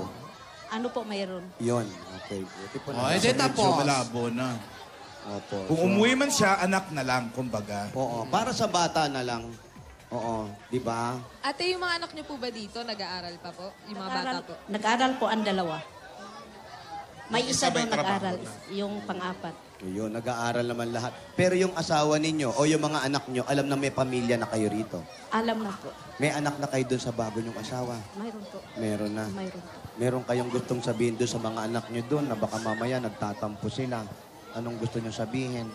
Mayroon? Yon. Okay. Buti po Oh, na. edi Medyo tapos. malabo na. Opo. Kung umuwi man siya, anak na lang, kumbaga. Oo. Para sa bata na lang. Oo. Di ba? Ate, yung mga anak niyo po ba dito, nag-aaral pa po? Yung mga bata po? Nag-aral po ang dalawa. May isa Sabay doon trabaho nag-aral, na. yung pang-apat. Yun, nag-aaral naman lahat. Pero yung asawa ninyo o yung mga anak nyo, alam na may pamilya na kayo rito. Alam na po. May anak na kayo doon sa bago nyong asawa. Mayroon po. Meron na. Mayroon po. Meron kayong gustong sabihin doon sa mga anak nyo doon na baka mamaya nagtatampo sila. Anong gusto nyo sabihin?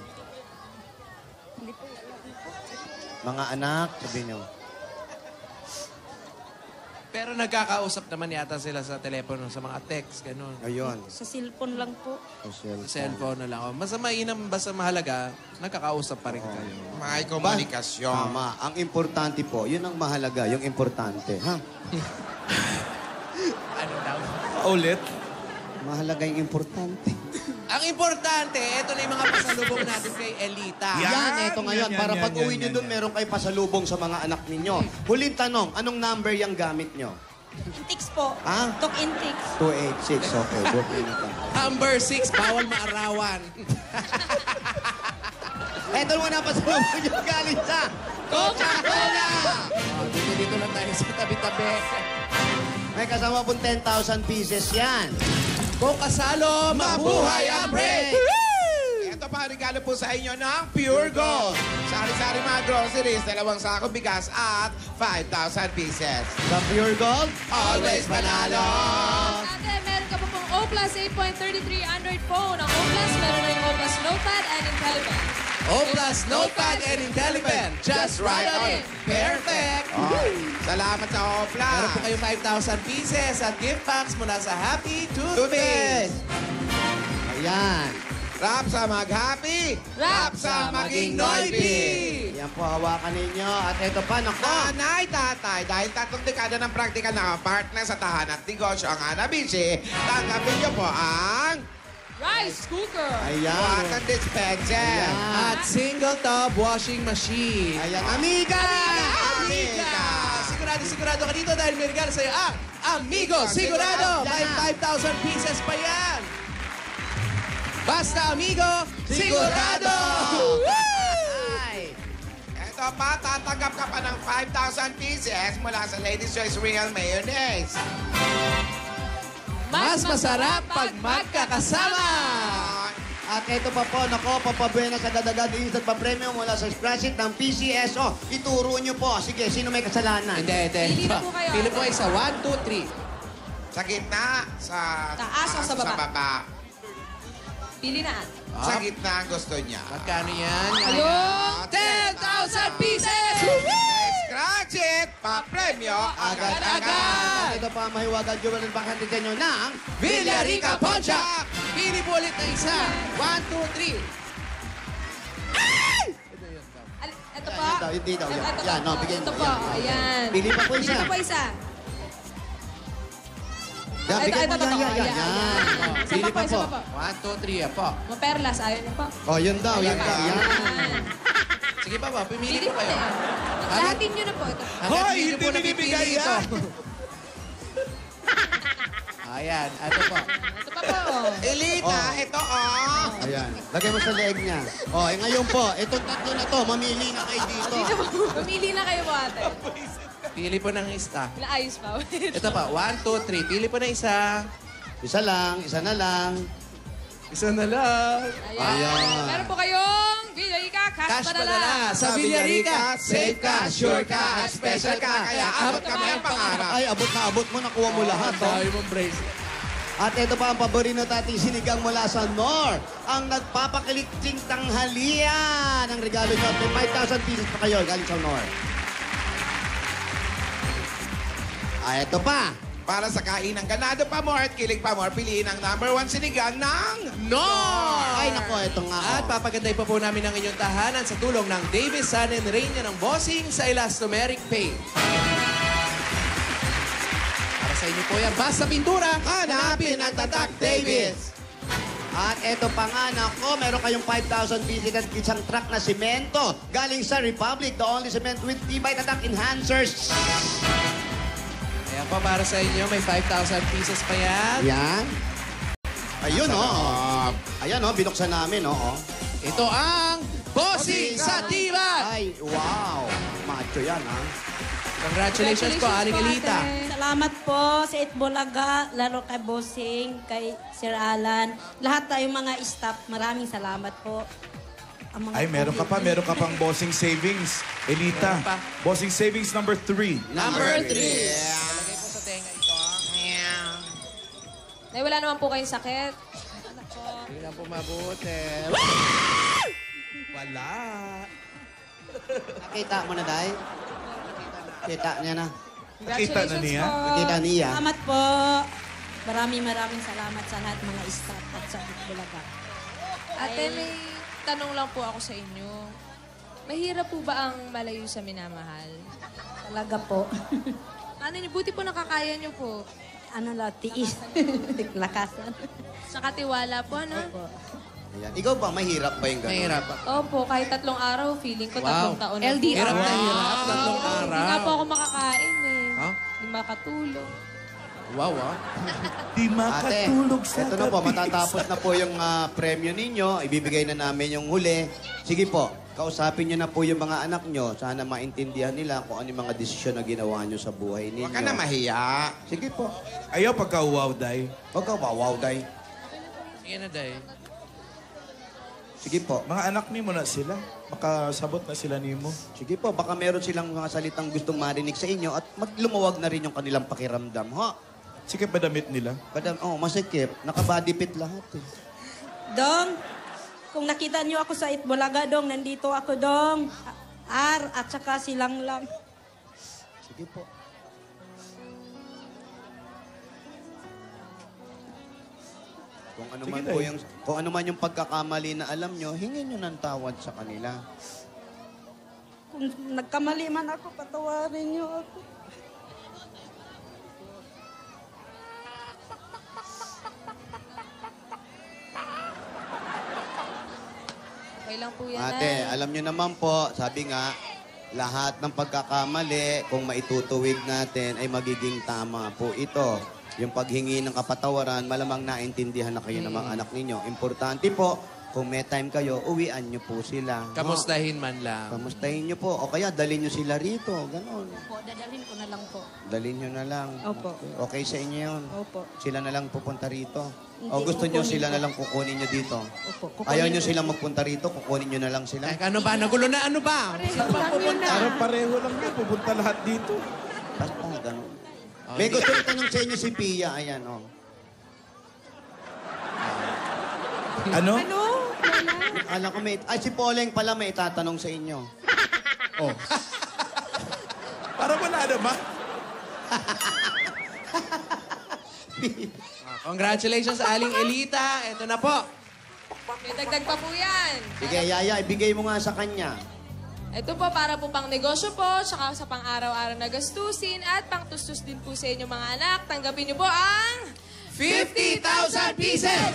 Mga anak, sabihin nyo. Pero nagkakausap naman yata sila sa telepono, sa mga text, gano'n. Ayun. Sa cellphone lang po. Sa cellphone na lang. Oh, basta mainam, basta mahalaga, nagkakausap pa rin kayo. May komunikasyon. Tama. Ang importante po, yun ang mahalaga, yung importante. Ha? Ano daw? Ulit? Mahalaga yung importante. Ang importante, ito na yung mga pasalubong natin kay Elita. Yan, eto ngayon. yan, Para yan, pag uwi yan, nyo yan, doon, yan. meron kayo pasalubong sa mga anak ninyo. Huling tanong, anong number yung gamit nyo? Intakes po. Ha? Talk intakes. 286. Okay, good minute. Number 6, bawal maarawan. Ito naman ang pasalubong nyo galing sa Coca-Cola! Dito lang tayo sa tabi-tabi. May kasama pong 10,000 pieces yan. Kung kasalo, mabuhay ang break! Ito pa, regalo po sa inyo ng Pure Gold. Sari-sari mga groceries, 2 sakong bigas at 5,000 pieces. Sa Pure Gold, Always panalo! Ate, meron ka pa pong O Plus 8.33 Android phone. Ang O Plus, meron na yung O Plus Notepad and IntelliPen. O Plus Notepad and IntelliPen. Just right on it. Perfect! Salamat sa Opla. Meron po kayo 5,000 pieces at gift packs mula sa Happy Toothpaste. ayan. Rap sa mag-happy, rap sa maging noisy. Yan po, hawakan ninyo. At ito pa, nako. Nanay, tatay, dahil 3 dekada ng praktika na partner sa tahanan at negosyo ang Hanabishi, tanggapin niyo po ang Rice cooker. Ayan. water dispenser. At single tub washing machine. Ayan, amiga! Amiga! Sigurado ka dito dahil may regalo sa'yo ang Amigo Sigurado! May 5,000 pieces pa yan! Basta Amigo Sigurado! Ay. Ito pa, tatanggap ka pa ng 5,000 pieces mula sa Ladies' Choice Real Mayonnaise. Mas masarap pag magkakasama! At ito pa po, nako, papabuena sa agad-agad instant pa-premium mula sa splash it ng PCSO. Ituro nyo po. Sige, sino may kasalanan? Hindi. Pili na po kayo. Pili po isa. 1, 2, 3. Sa gitna, sa Taas o sa baba? Pili na. Sa gitna ang gusto niya. Magkano yan? Ayun! 10,000 pieces! Scratch it! Pa-premyo agad-agad! At ito pa, mahiwagan jewel and bakante sa inyo ng Villarica Poncha! Pili po ulit na isa. 1, 2, 3. Ito po. Yan daw, hindi daw. Yan, yan, no, bigyan Ito mo. po. Yan, no. Ayan. Pili pa po isa. Pili pa po isa. Yan, bigyan mo Ito, yan. ayan. Isa Pili pa po, pa isa po. pa po. 1, 2, 3. Apo. Maperlas. Ayaw niyo po. Oh, yun daw, yun daw. Yan. Ayan. Sige pa ba? Pumili Pili po kayo. Lahatin niyo na po ito. Hanggat Hoy, niyo po hindi napipili binibigay ito. yan. Ayan. Ito po. Ito pa po. Elita, ito oh! Ayan. Lagay mo sa leeg niya. Oh, ngayon po, itong tatlo na to, mamili na kayo dito. Pumili na kayo po, ate. Pili po ng isa. Ayos pa. Ito pa. 1, 2, 3. Pili po na isa. Isa lang, isa na lang. Isa na lang. Ayan. Meron po kayong Villarica Cash Cash Padala. padala. Sa Villarica, safe ka, sure ka, at special ka. Kaya abot kami ang pangarap. Ay, abot na abot mo, nakuha mo lahat. Oh. Tayo mong brace. At ito pa ang paborito nating sinigang mula sa NOR. Ang nagpapakilikting tanghalian. Ang regalo nyo. May 5,000 pieces pa kayo galing sa NOR. Ah, ito pa. Para sa kainang ganado pa more at kilig pa more, piliin ang #1 sinigang ng NOR! Ay, nako, ito nga. At papaganday pa po namin ang inyong tahanan sa tulong ng Davis San and Reina ng Bossing sa Elastomeric Paint. Para sa inyo po yan, basta pintura, hanapin ang Tatak Davis. At ito pa nga, nako, meron kayong 5,000 pieces at isang truck na simento. Galing sa Republic, the only cement with Tibay Tatak Enhancers. Ayan po, para sa inyo, may 5,000 pieces pa yan. Yan. Ayun, oh. Ayan, oh, binuksan namin, oh. Ito ang Bossing sa Tibay! Ay, wow. Macho yan, ha? Congratulations po, Aling Elita. Salamat po sa Itbulaga, lalo kay Bossing, kay Sir Alan. Lahat tayong mga staff, maraming salamat po. Ang mga Ay, meron ka pang bossing savings. Elita, Meron pa. bossing savings number 3. Number 3. Lagay po sa tenga ito. Nay, wala naman po kayong sakit. Hindi lang po mabuti. Wala. Nakita mo na, Day? Kita niya na. Nakita na niya? Nakita niya. Salamat po. Maraming salamat sa lahat mga staff at sa Itbulaga. Ate, may tanong lang po ako sa inyo. Mahirap po ba ang malayo sa minamahal? Talaga po. Ano niyo? Buti po nakakaya niyo po. Ano lang, tiis. Lakasan. Saka tiwala po, ano? Opo. Ayan. Ikaw ba, mahirap ba yung gano'n? Mahirap. Opo, kahit 3 araw, feeling ko 3 Wow. taon na po. Hirap na hirap. 3 Hindi nga araw. po ako makakain eh. Ha? Hindi makatulog. Wow, ah. Di Ate, makatulog sa ito na po, gabi. matatapos na po yung premyo ninyo. Ibibigay na namin yung huli. Sige po, kausapin nyo na po yung mga anak nyo. Sana maintindihan nila kung ano yung mga desisyon na ginawa nyo sa buhay ninyo. Huwag ka na mahiya. Sige po. Ayaw pagka-wow, Day. Huwag ka wow, Day. Sige na, Day. Sige po. Mga anak ni mo na sila. Makasabot na sila ni mo. Sige po, baka meron silang mga salitang gustong marinig sa inyo at maglumuwag na rin yung kanilang pakiramdam, ha? Sikip ba damit nila? Madam, masikip. Naka-body fit lahat eh. Dong, kung nakita niyo ako sa Itbulaga, Dong, nandito ako, Dong. At saka silang lang. Sige po. Kung ano man yung pagkakamali na alam nyo, hingin nyo ng tawad sa kanila. Kung nagkamali man ako, patawarin niyo ako. Okay lang po yan, Ate, Nay. alam nyo naman po, sabi nga, lahat ng pagkakamali, kung maitutuwid natin, ay magiging tama po ito. Yung paghingi ng kapatawaran, malamang naintindihan na kayo ng mga anak ninyo. Importante po, kung may time kayo, uwian nyo po sila. no? Kamustahin man lang. Kamustahin nyo po. O kaya, dalhin nyo sila rito. Ganon. Opo, dadalhin ko na lang po. Dalhin nyo na lang. Opo. Okay sa inyo yun? Opo. Sila na lang pupunta rito. Hindi, O gusto nyo kukunin sila ko. na lang kukunin nyo dito? Opo. Ayaw nyo silang magpunta rito, kukunin nyo na lang sila? Teka, ano ba? Nagulo na ano ba? Saan ba pupunta? Parang pareho lang yun. Pupunta lahat dito. Basta, ganun. May gusto itanong sa inyo si Pia. Ayan, oh. Ano? Alam ko may... Ay, si Poleng pala may itatanong sa inyo. Oh. Parang wala naman. Congratulations, Aling Elita. Ito na po. May dagdag pa po yan. Sige, Yaya, ibigay mo nga sa kanya. Ito po, para po pang negosyo po, tsaka sa pang araw-araw na gastusin, at pang tustos din po sa inyong mga anak. Tanggapin niyo po ang 50,000 pieces!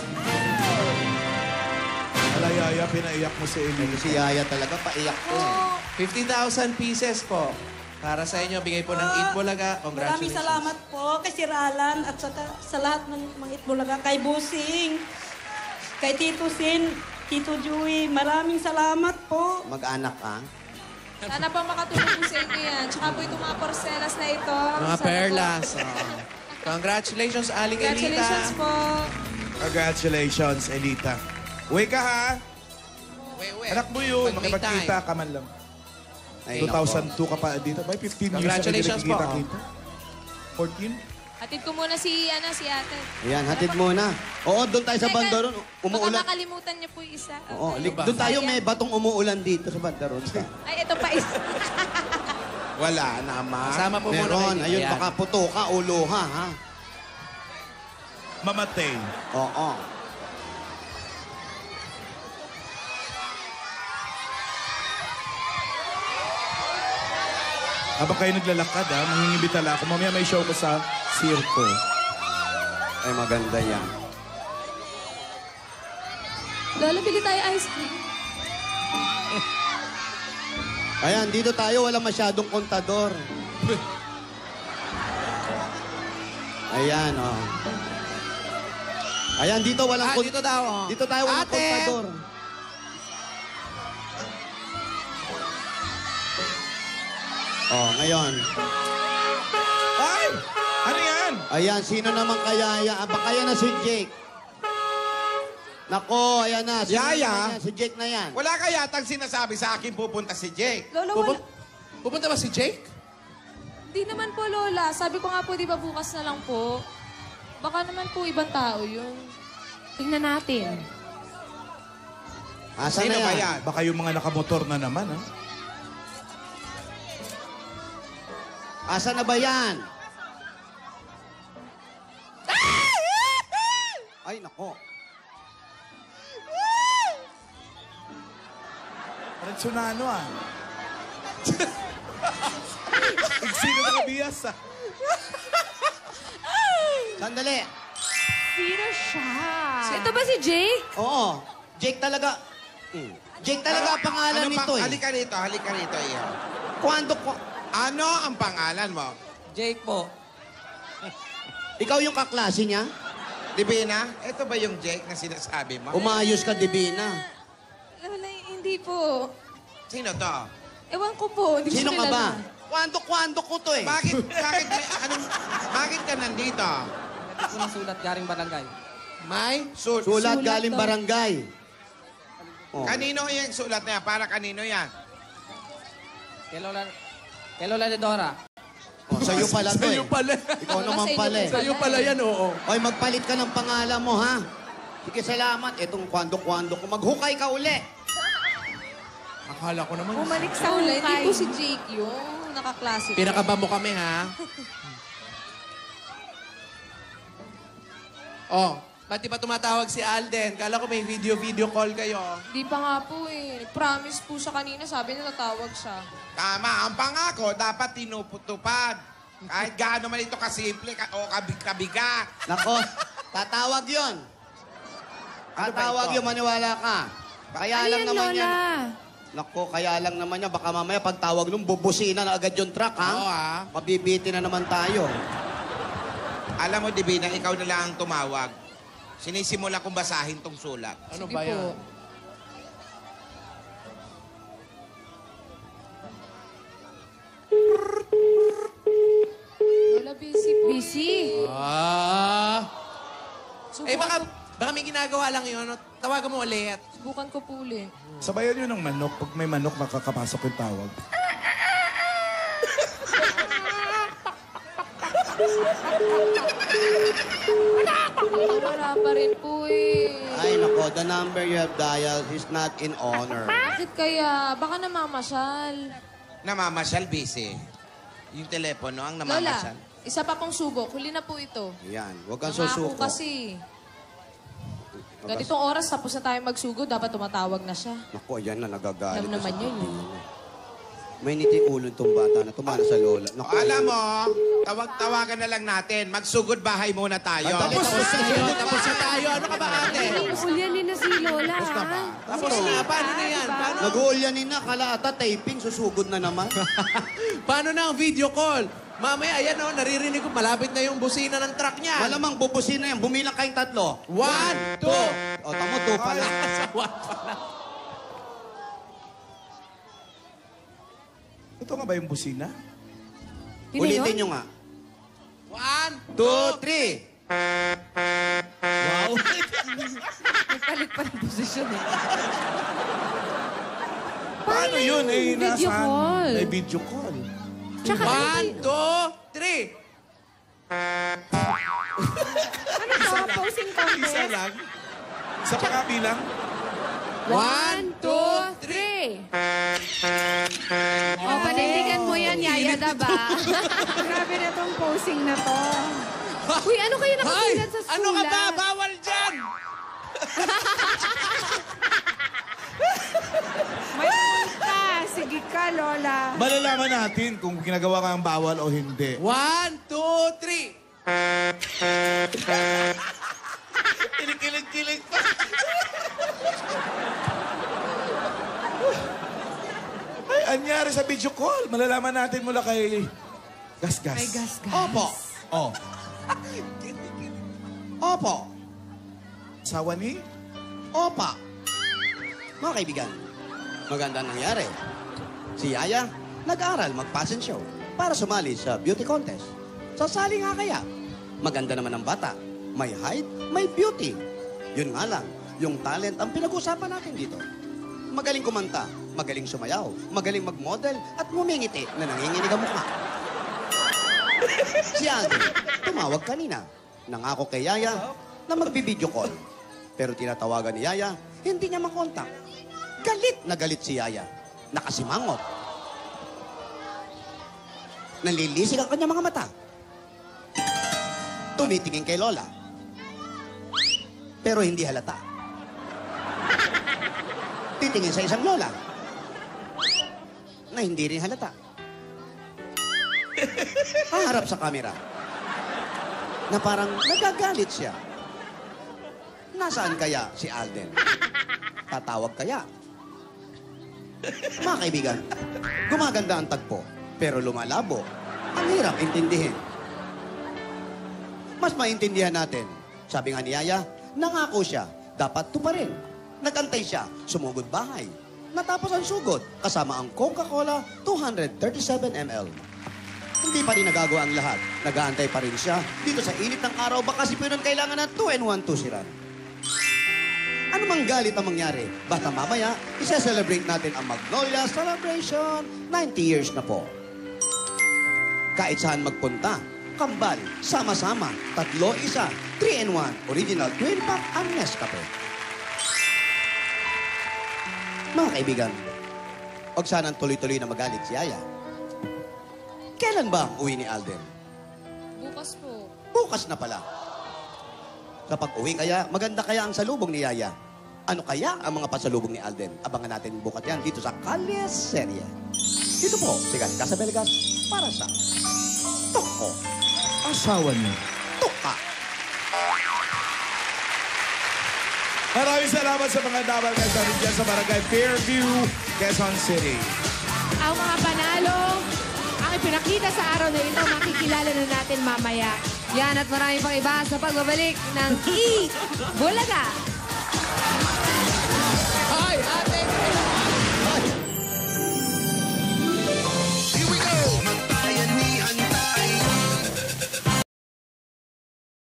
Wala, Yaya, pinaiyak mo si Eli. Si Yaya talaga, paiyak ko eh. 50,000 pieces po. Para sa inyo, bigay po ng Itbulaga. Maraming Congratulations. salamat po kay Sir Alan at saka sa lahat ng mga Itbulaga. Kay Busing, kay Tito Sin, Tito Joey. Maraming salamat po. Mag-anak ka? Sana po makatulong po sa inyo yan. Tsaka po itong mga porcelas na ito. Mga Sana po- perlas. Congratulations, Aling Elita. Congratulations po. Congratulations, Elita. Uwi ka, ha? Wait. Anak mo yun. Pag may Makipagkita time. ka man lang. Ay, 2002 ka pa dito. May 15 years na Congratulations po. kita. 14? Hatid ko muna si ate. Ayan, hatid muna. Oo, doon tayo sa Teka, bandaron. Baka Umuulan. makalimutan niyo po yung isa. Oo, doon tayo may batong umuulan dito sa bandaron. Ay, ito pa isa. Wala naman. Kasama po muna Meron, kayo. ayun, Ayan. baka puto ka, ulo ha, ha? Mamatay. Oo. Habang kayo naglalakad, ha? Mangingibitala ako. Mamaya may show ko sa circo. Ay, maganda yan. Lola, bili tayo ice cream. Ayan, dito tayo, wala masyadong kontador. Ayan, oh. Ayan, dito walang Dito daw. Oh. Dito tayo walang Ate! kontador. Oh, ngayon. Ay! Ano yan? Ayan, sino naman kaya? Baka yan na si Jake. Nako, ayan na. Sino Yaya? naman yan? Si Jake na yan. Wala ka yatang sinasabi sa akin pupunta si Jake. Lola, wala. Pupunta ba si Jake? Hindi naman po, Lola. Sabi ko nga po, di ba bukas na lang po? Baka naman po ibang tao yun. Tingnan natin. Asan Sino na ba yan? yan? Baka yung mga nakamotor na naman, ha? Asan na ba yan? Ay, nako. Parang tsunano, ah. Sino na kabiyas, ah. Sandali. Sino siya? Ito ba si Jake? Oo. Jake talaga. Jake talaga ang pangalan nito eh. Halika rito, iyo. Kwando ko. Ano ang pangalan mo? Jake po. Ikaw yung kaklase niya? Divina, ito ba yung Jake na sinasabi mo? Umayos ka, Divina. Lola, hindi po. Sino to? Ewan ko po. Hindi Sino ko ka ba? kilala. Kwando ko to eh. Bakit ka nandito? Ito ng sulat garing barangay. May Sulat galing daw. barangay. Oh. Kanino yung sulat na yan? Para kanino yan? Kay Lola de Dora. Oh, sa'yo pala to eh. Sa'yo pala. Ikaw naman pala eh. Sa'yo pala yan, oo. Oy, magpalit ka ng pangalan mo, ha? Sige, salamat. Itong kwando-kwando ko. Maghukay ka uli. Akala ko naman. Bumalik sa Lola, hukay. hindi po si Jake yung nakaklase. ko. Pinakaba mo kami, ha? Oh, ba't di pa tumatawag si Alden? Kala ko may video call kayo. Di pa nga po eh. Promise po siya kanina. Sabi niya tatawag siya. Tama, ang pangako dapat tinuputupad. Kahit gaano man ito kasimple o kabigat. Nako, tatawag yon. Tatawag yun, maniwala ka. Kaya lang naman yan. Nako, kaya lang naman yan. Baka mamaya pagtawag nung bubusina na agad yung truck, ha? Oo, ha? Mabibiti na naman tayo. Alam mo, Divina, ikaw na lang ang tumawag. Sinisimula kong basahin tong sulat. Ano Sige ba yan? po. Lola, busy po. Busy. Baka may ginagawa lang yun. Tawagan mo ulit. Subukan ko po ulit. Sabayan yun ng manok. Pag may manok, makakapasok yung tawag. Wala pa rin po eh. Ay, nako, the number you have dialed is not in honor. Bakit kaya? Baka namamasyal. Namamasyal, busy. Yung telepono ang Lola, namamasyal. isa pa pong subok. Huli na po ito. Yan, huwag kang Nangako susuko. kasi. Ganitong oras, tapos na tayo magsugod, dapat tumatawag na siya. Nako, yan na, nagagalit. Alam naman yun. May niti ulo itong bata na tumana sa lola. Naku, Alam mo, tawagan na lang natin. Magsugod bahay muna tayo. Tapos na tayo. Ano ka ba, ate? Ulyanin na si Lola, ha? Tapos na. Paano na yan? Paano? nag-uulyanin na, kalata, taping, susugod na naman. Paano na ang video call? Mamaya, ayan o, naririnig ko, malapit na yung busina ng truck niya. Malamang bubusin na yan, bumilang kayong tatlo. 1, 2. O, tamo, 2 pala. Sa 1 pala. Ito nga ba yung busina? Ulitin nyo nga. 1, 2, 3. Wow! Nagpalit pa ng posisyon eh. Paano yun? Eh, Video nasaan? call. May video call. 1, 2, 3. Ano to? Posing Isa contest? lang. Isa pa nga bilang. 1, 2, 3. O, panindigan mo yan, Yaya Daba. Grabe na tong posing na to. Uy, ano kayo nakasulat sa sulat? Ano ka ba? Bawal dyan! May multa. Sige ka, Lola. Malalaman natin kung ginagawa ka ang bawal o hindi. 1, 2, 3. Kilig-kilig pa. Ay, anyari sa video call. Malalaman natin mula kay Gasgas. May gas-gas. Opo. Oh. Opo. Sawa ni? Opa. Mga kaibigan, maganda nangyari. Si Yaya, nag-aral mag-fashion show para sumali sa beauty contest. Sasali nga kaya. Maganda naman ang bata. May height, may beauty. Yun nga lang, yung talent ang pinag-usapan natin dito. Magaling kumanta, magaling sumayaw, magaling mag-model, at ngumingiti na nanginginig ang mukha. Si Andy, tumawag kanina. Nangako kay Yaya na magbi-video call. Pero tinatawagan ni Yaya, hindi niya makontak. Galit na galit si Yaya. Nakasimangot. Nalilisig ang kanyang mga mata. Tumitingin kay Lola. Pero hindi halata. Titingin sa isang Lola. Na hindi rin halata. Haharap sa kamera. Na parang nagagalit siya. Nasaan kaya si Alden? Tatawag kaya? Mga kaibigan, gumaganda ang tagpo, pero lumalabo. Ang hirap intindihin. mas maintindihan natin. Sabi nga ni Yaya, nangako siya, dapat tuparin. Nagantay siya, sumugod bahay. Natapos ang sugod, kasama ang Coca-Cola 237 ml. Hindi pa rin nagagawa ang lahat. Nag-aantay pa rin siya. Dito sa init ng araw, baka si Pinon kailangan ng 2-in-1 tusiran. Ano mang galit ang mangyari, basta mamaya, isa-celebrate natin ang Magnolia Celebration 90 years na po. Kahit saan magpunta, kambal, sama-sama, 3-1, 3-in-1, original twin pack ang Nescafe. Mga kaibigan, huwag sanang tuloy-tuloy na magalit si Yaya. Kailan ba ang uwi ni Alden? Bukas po. Bukas na pala. Kapag uwi kaya, maganda kaya ang salubong ni Yaya. Ano kaya ang mga pasalubong ni Alden? Abangan natin bukas yan dito sa Kalye Serye. Dito po, si Casa Belgas para sa Toko. Asawa niyo. Toka. Maraming salamat sa mga dabal kayo sa amin dyan sa Barangay Fairview, Quezon City. Ang mga panalo, ang ipinakita sa araw na ito, makikilala na natin mamaya. Yan at marami pang iba sa pagbabalik ng Bulaga.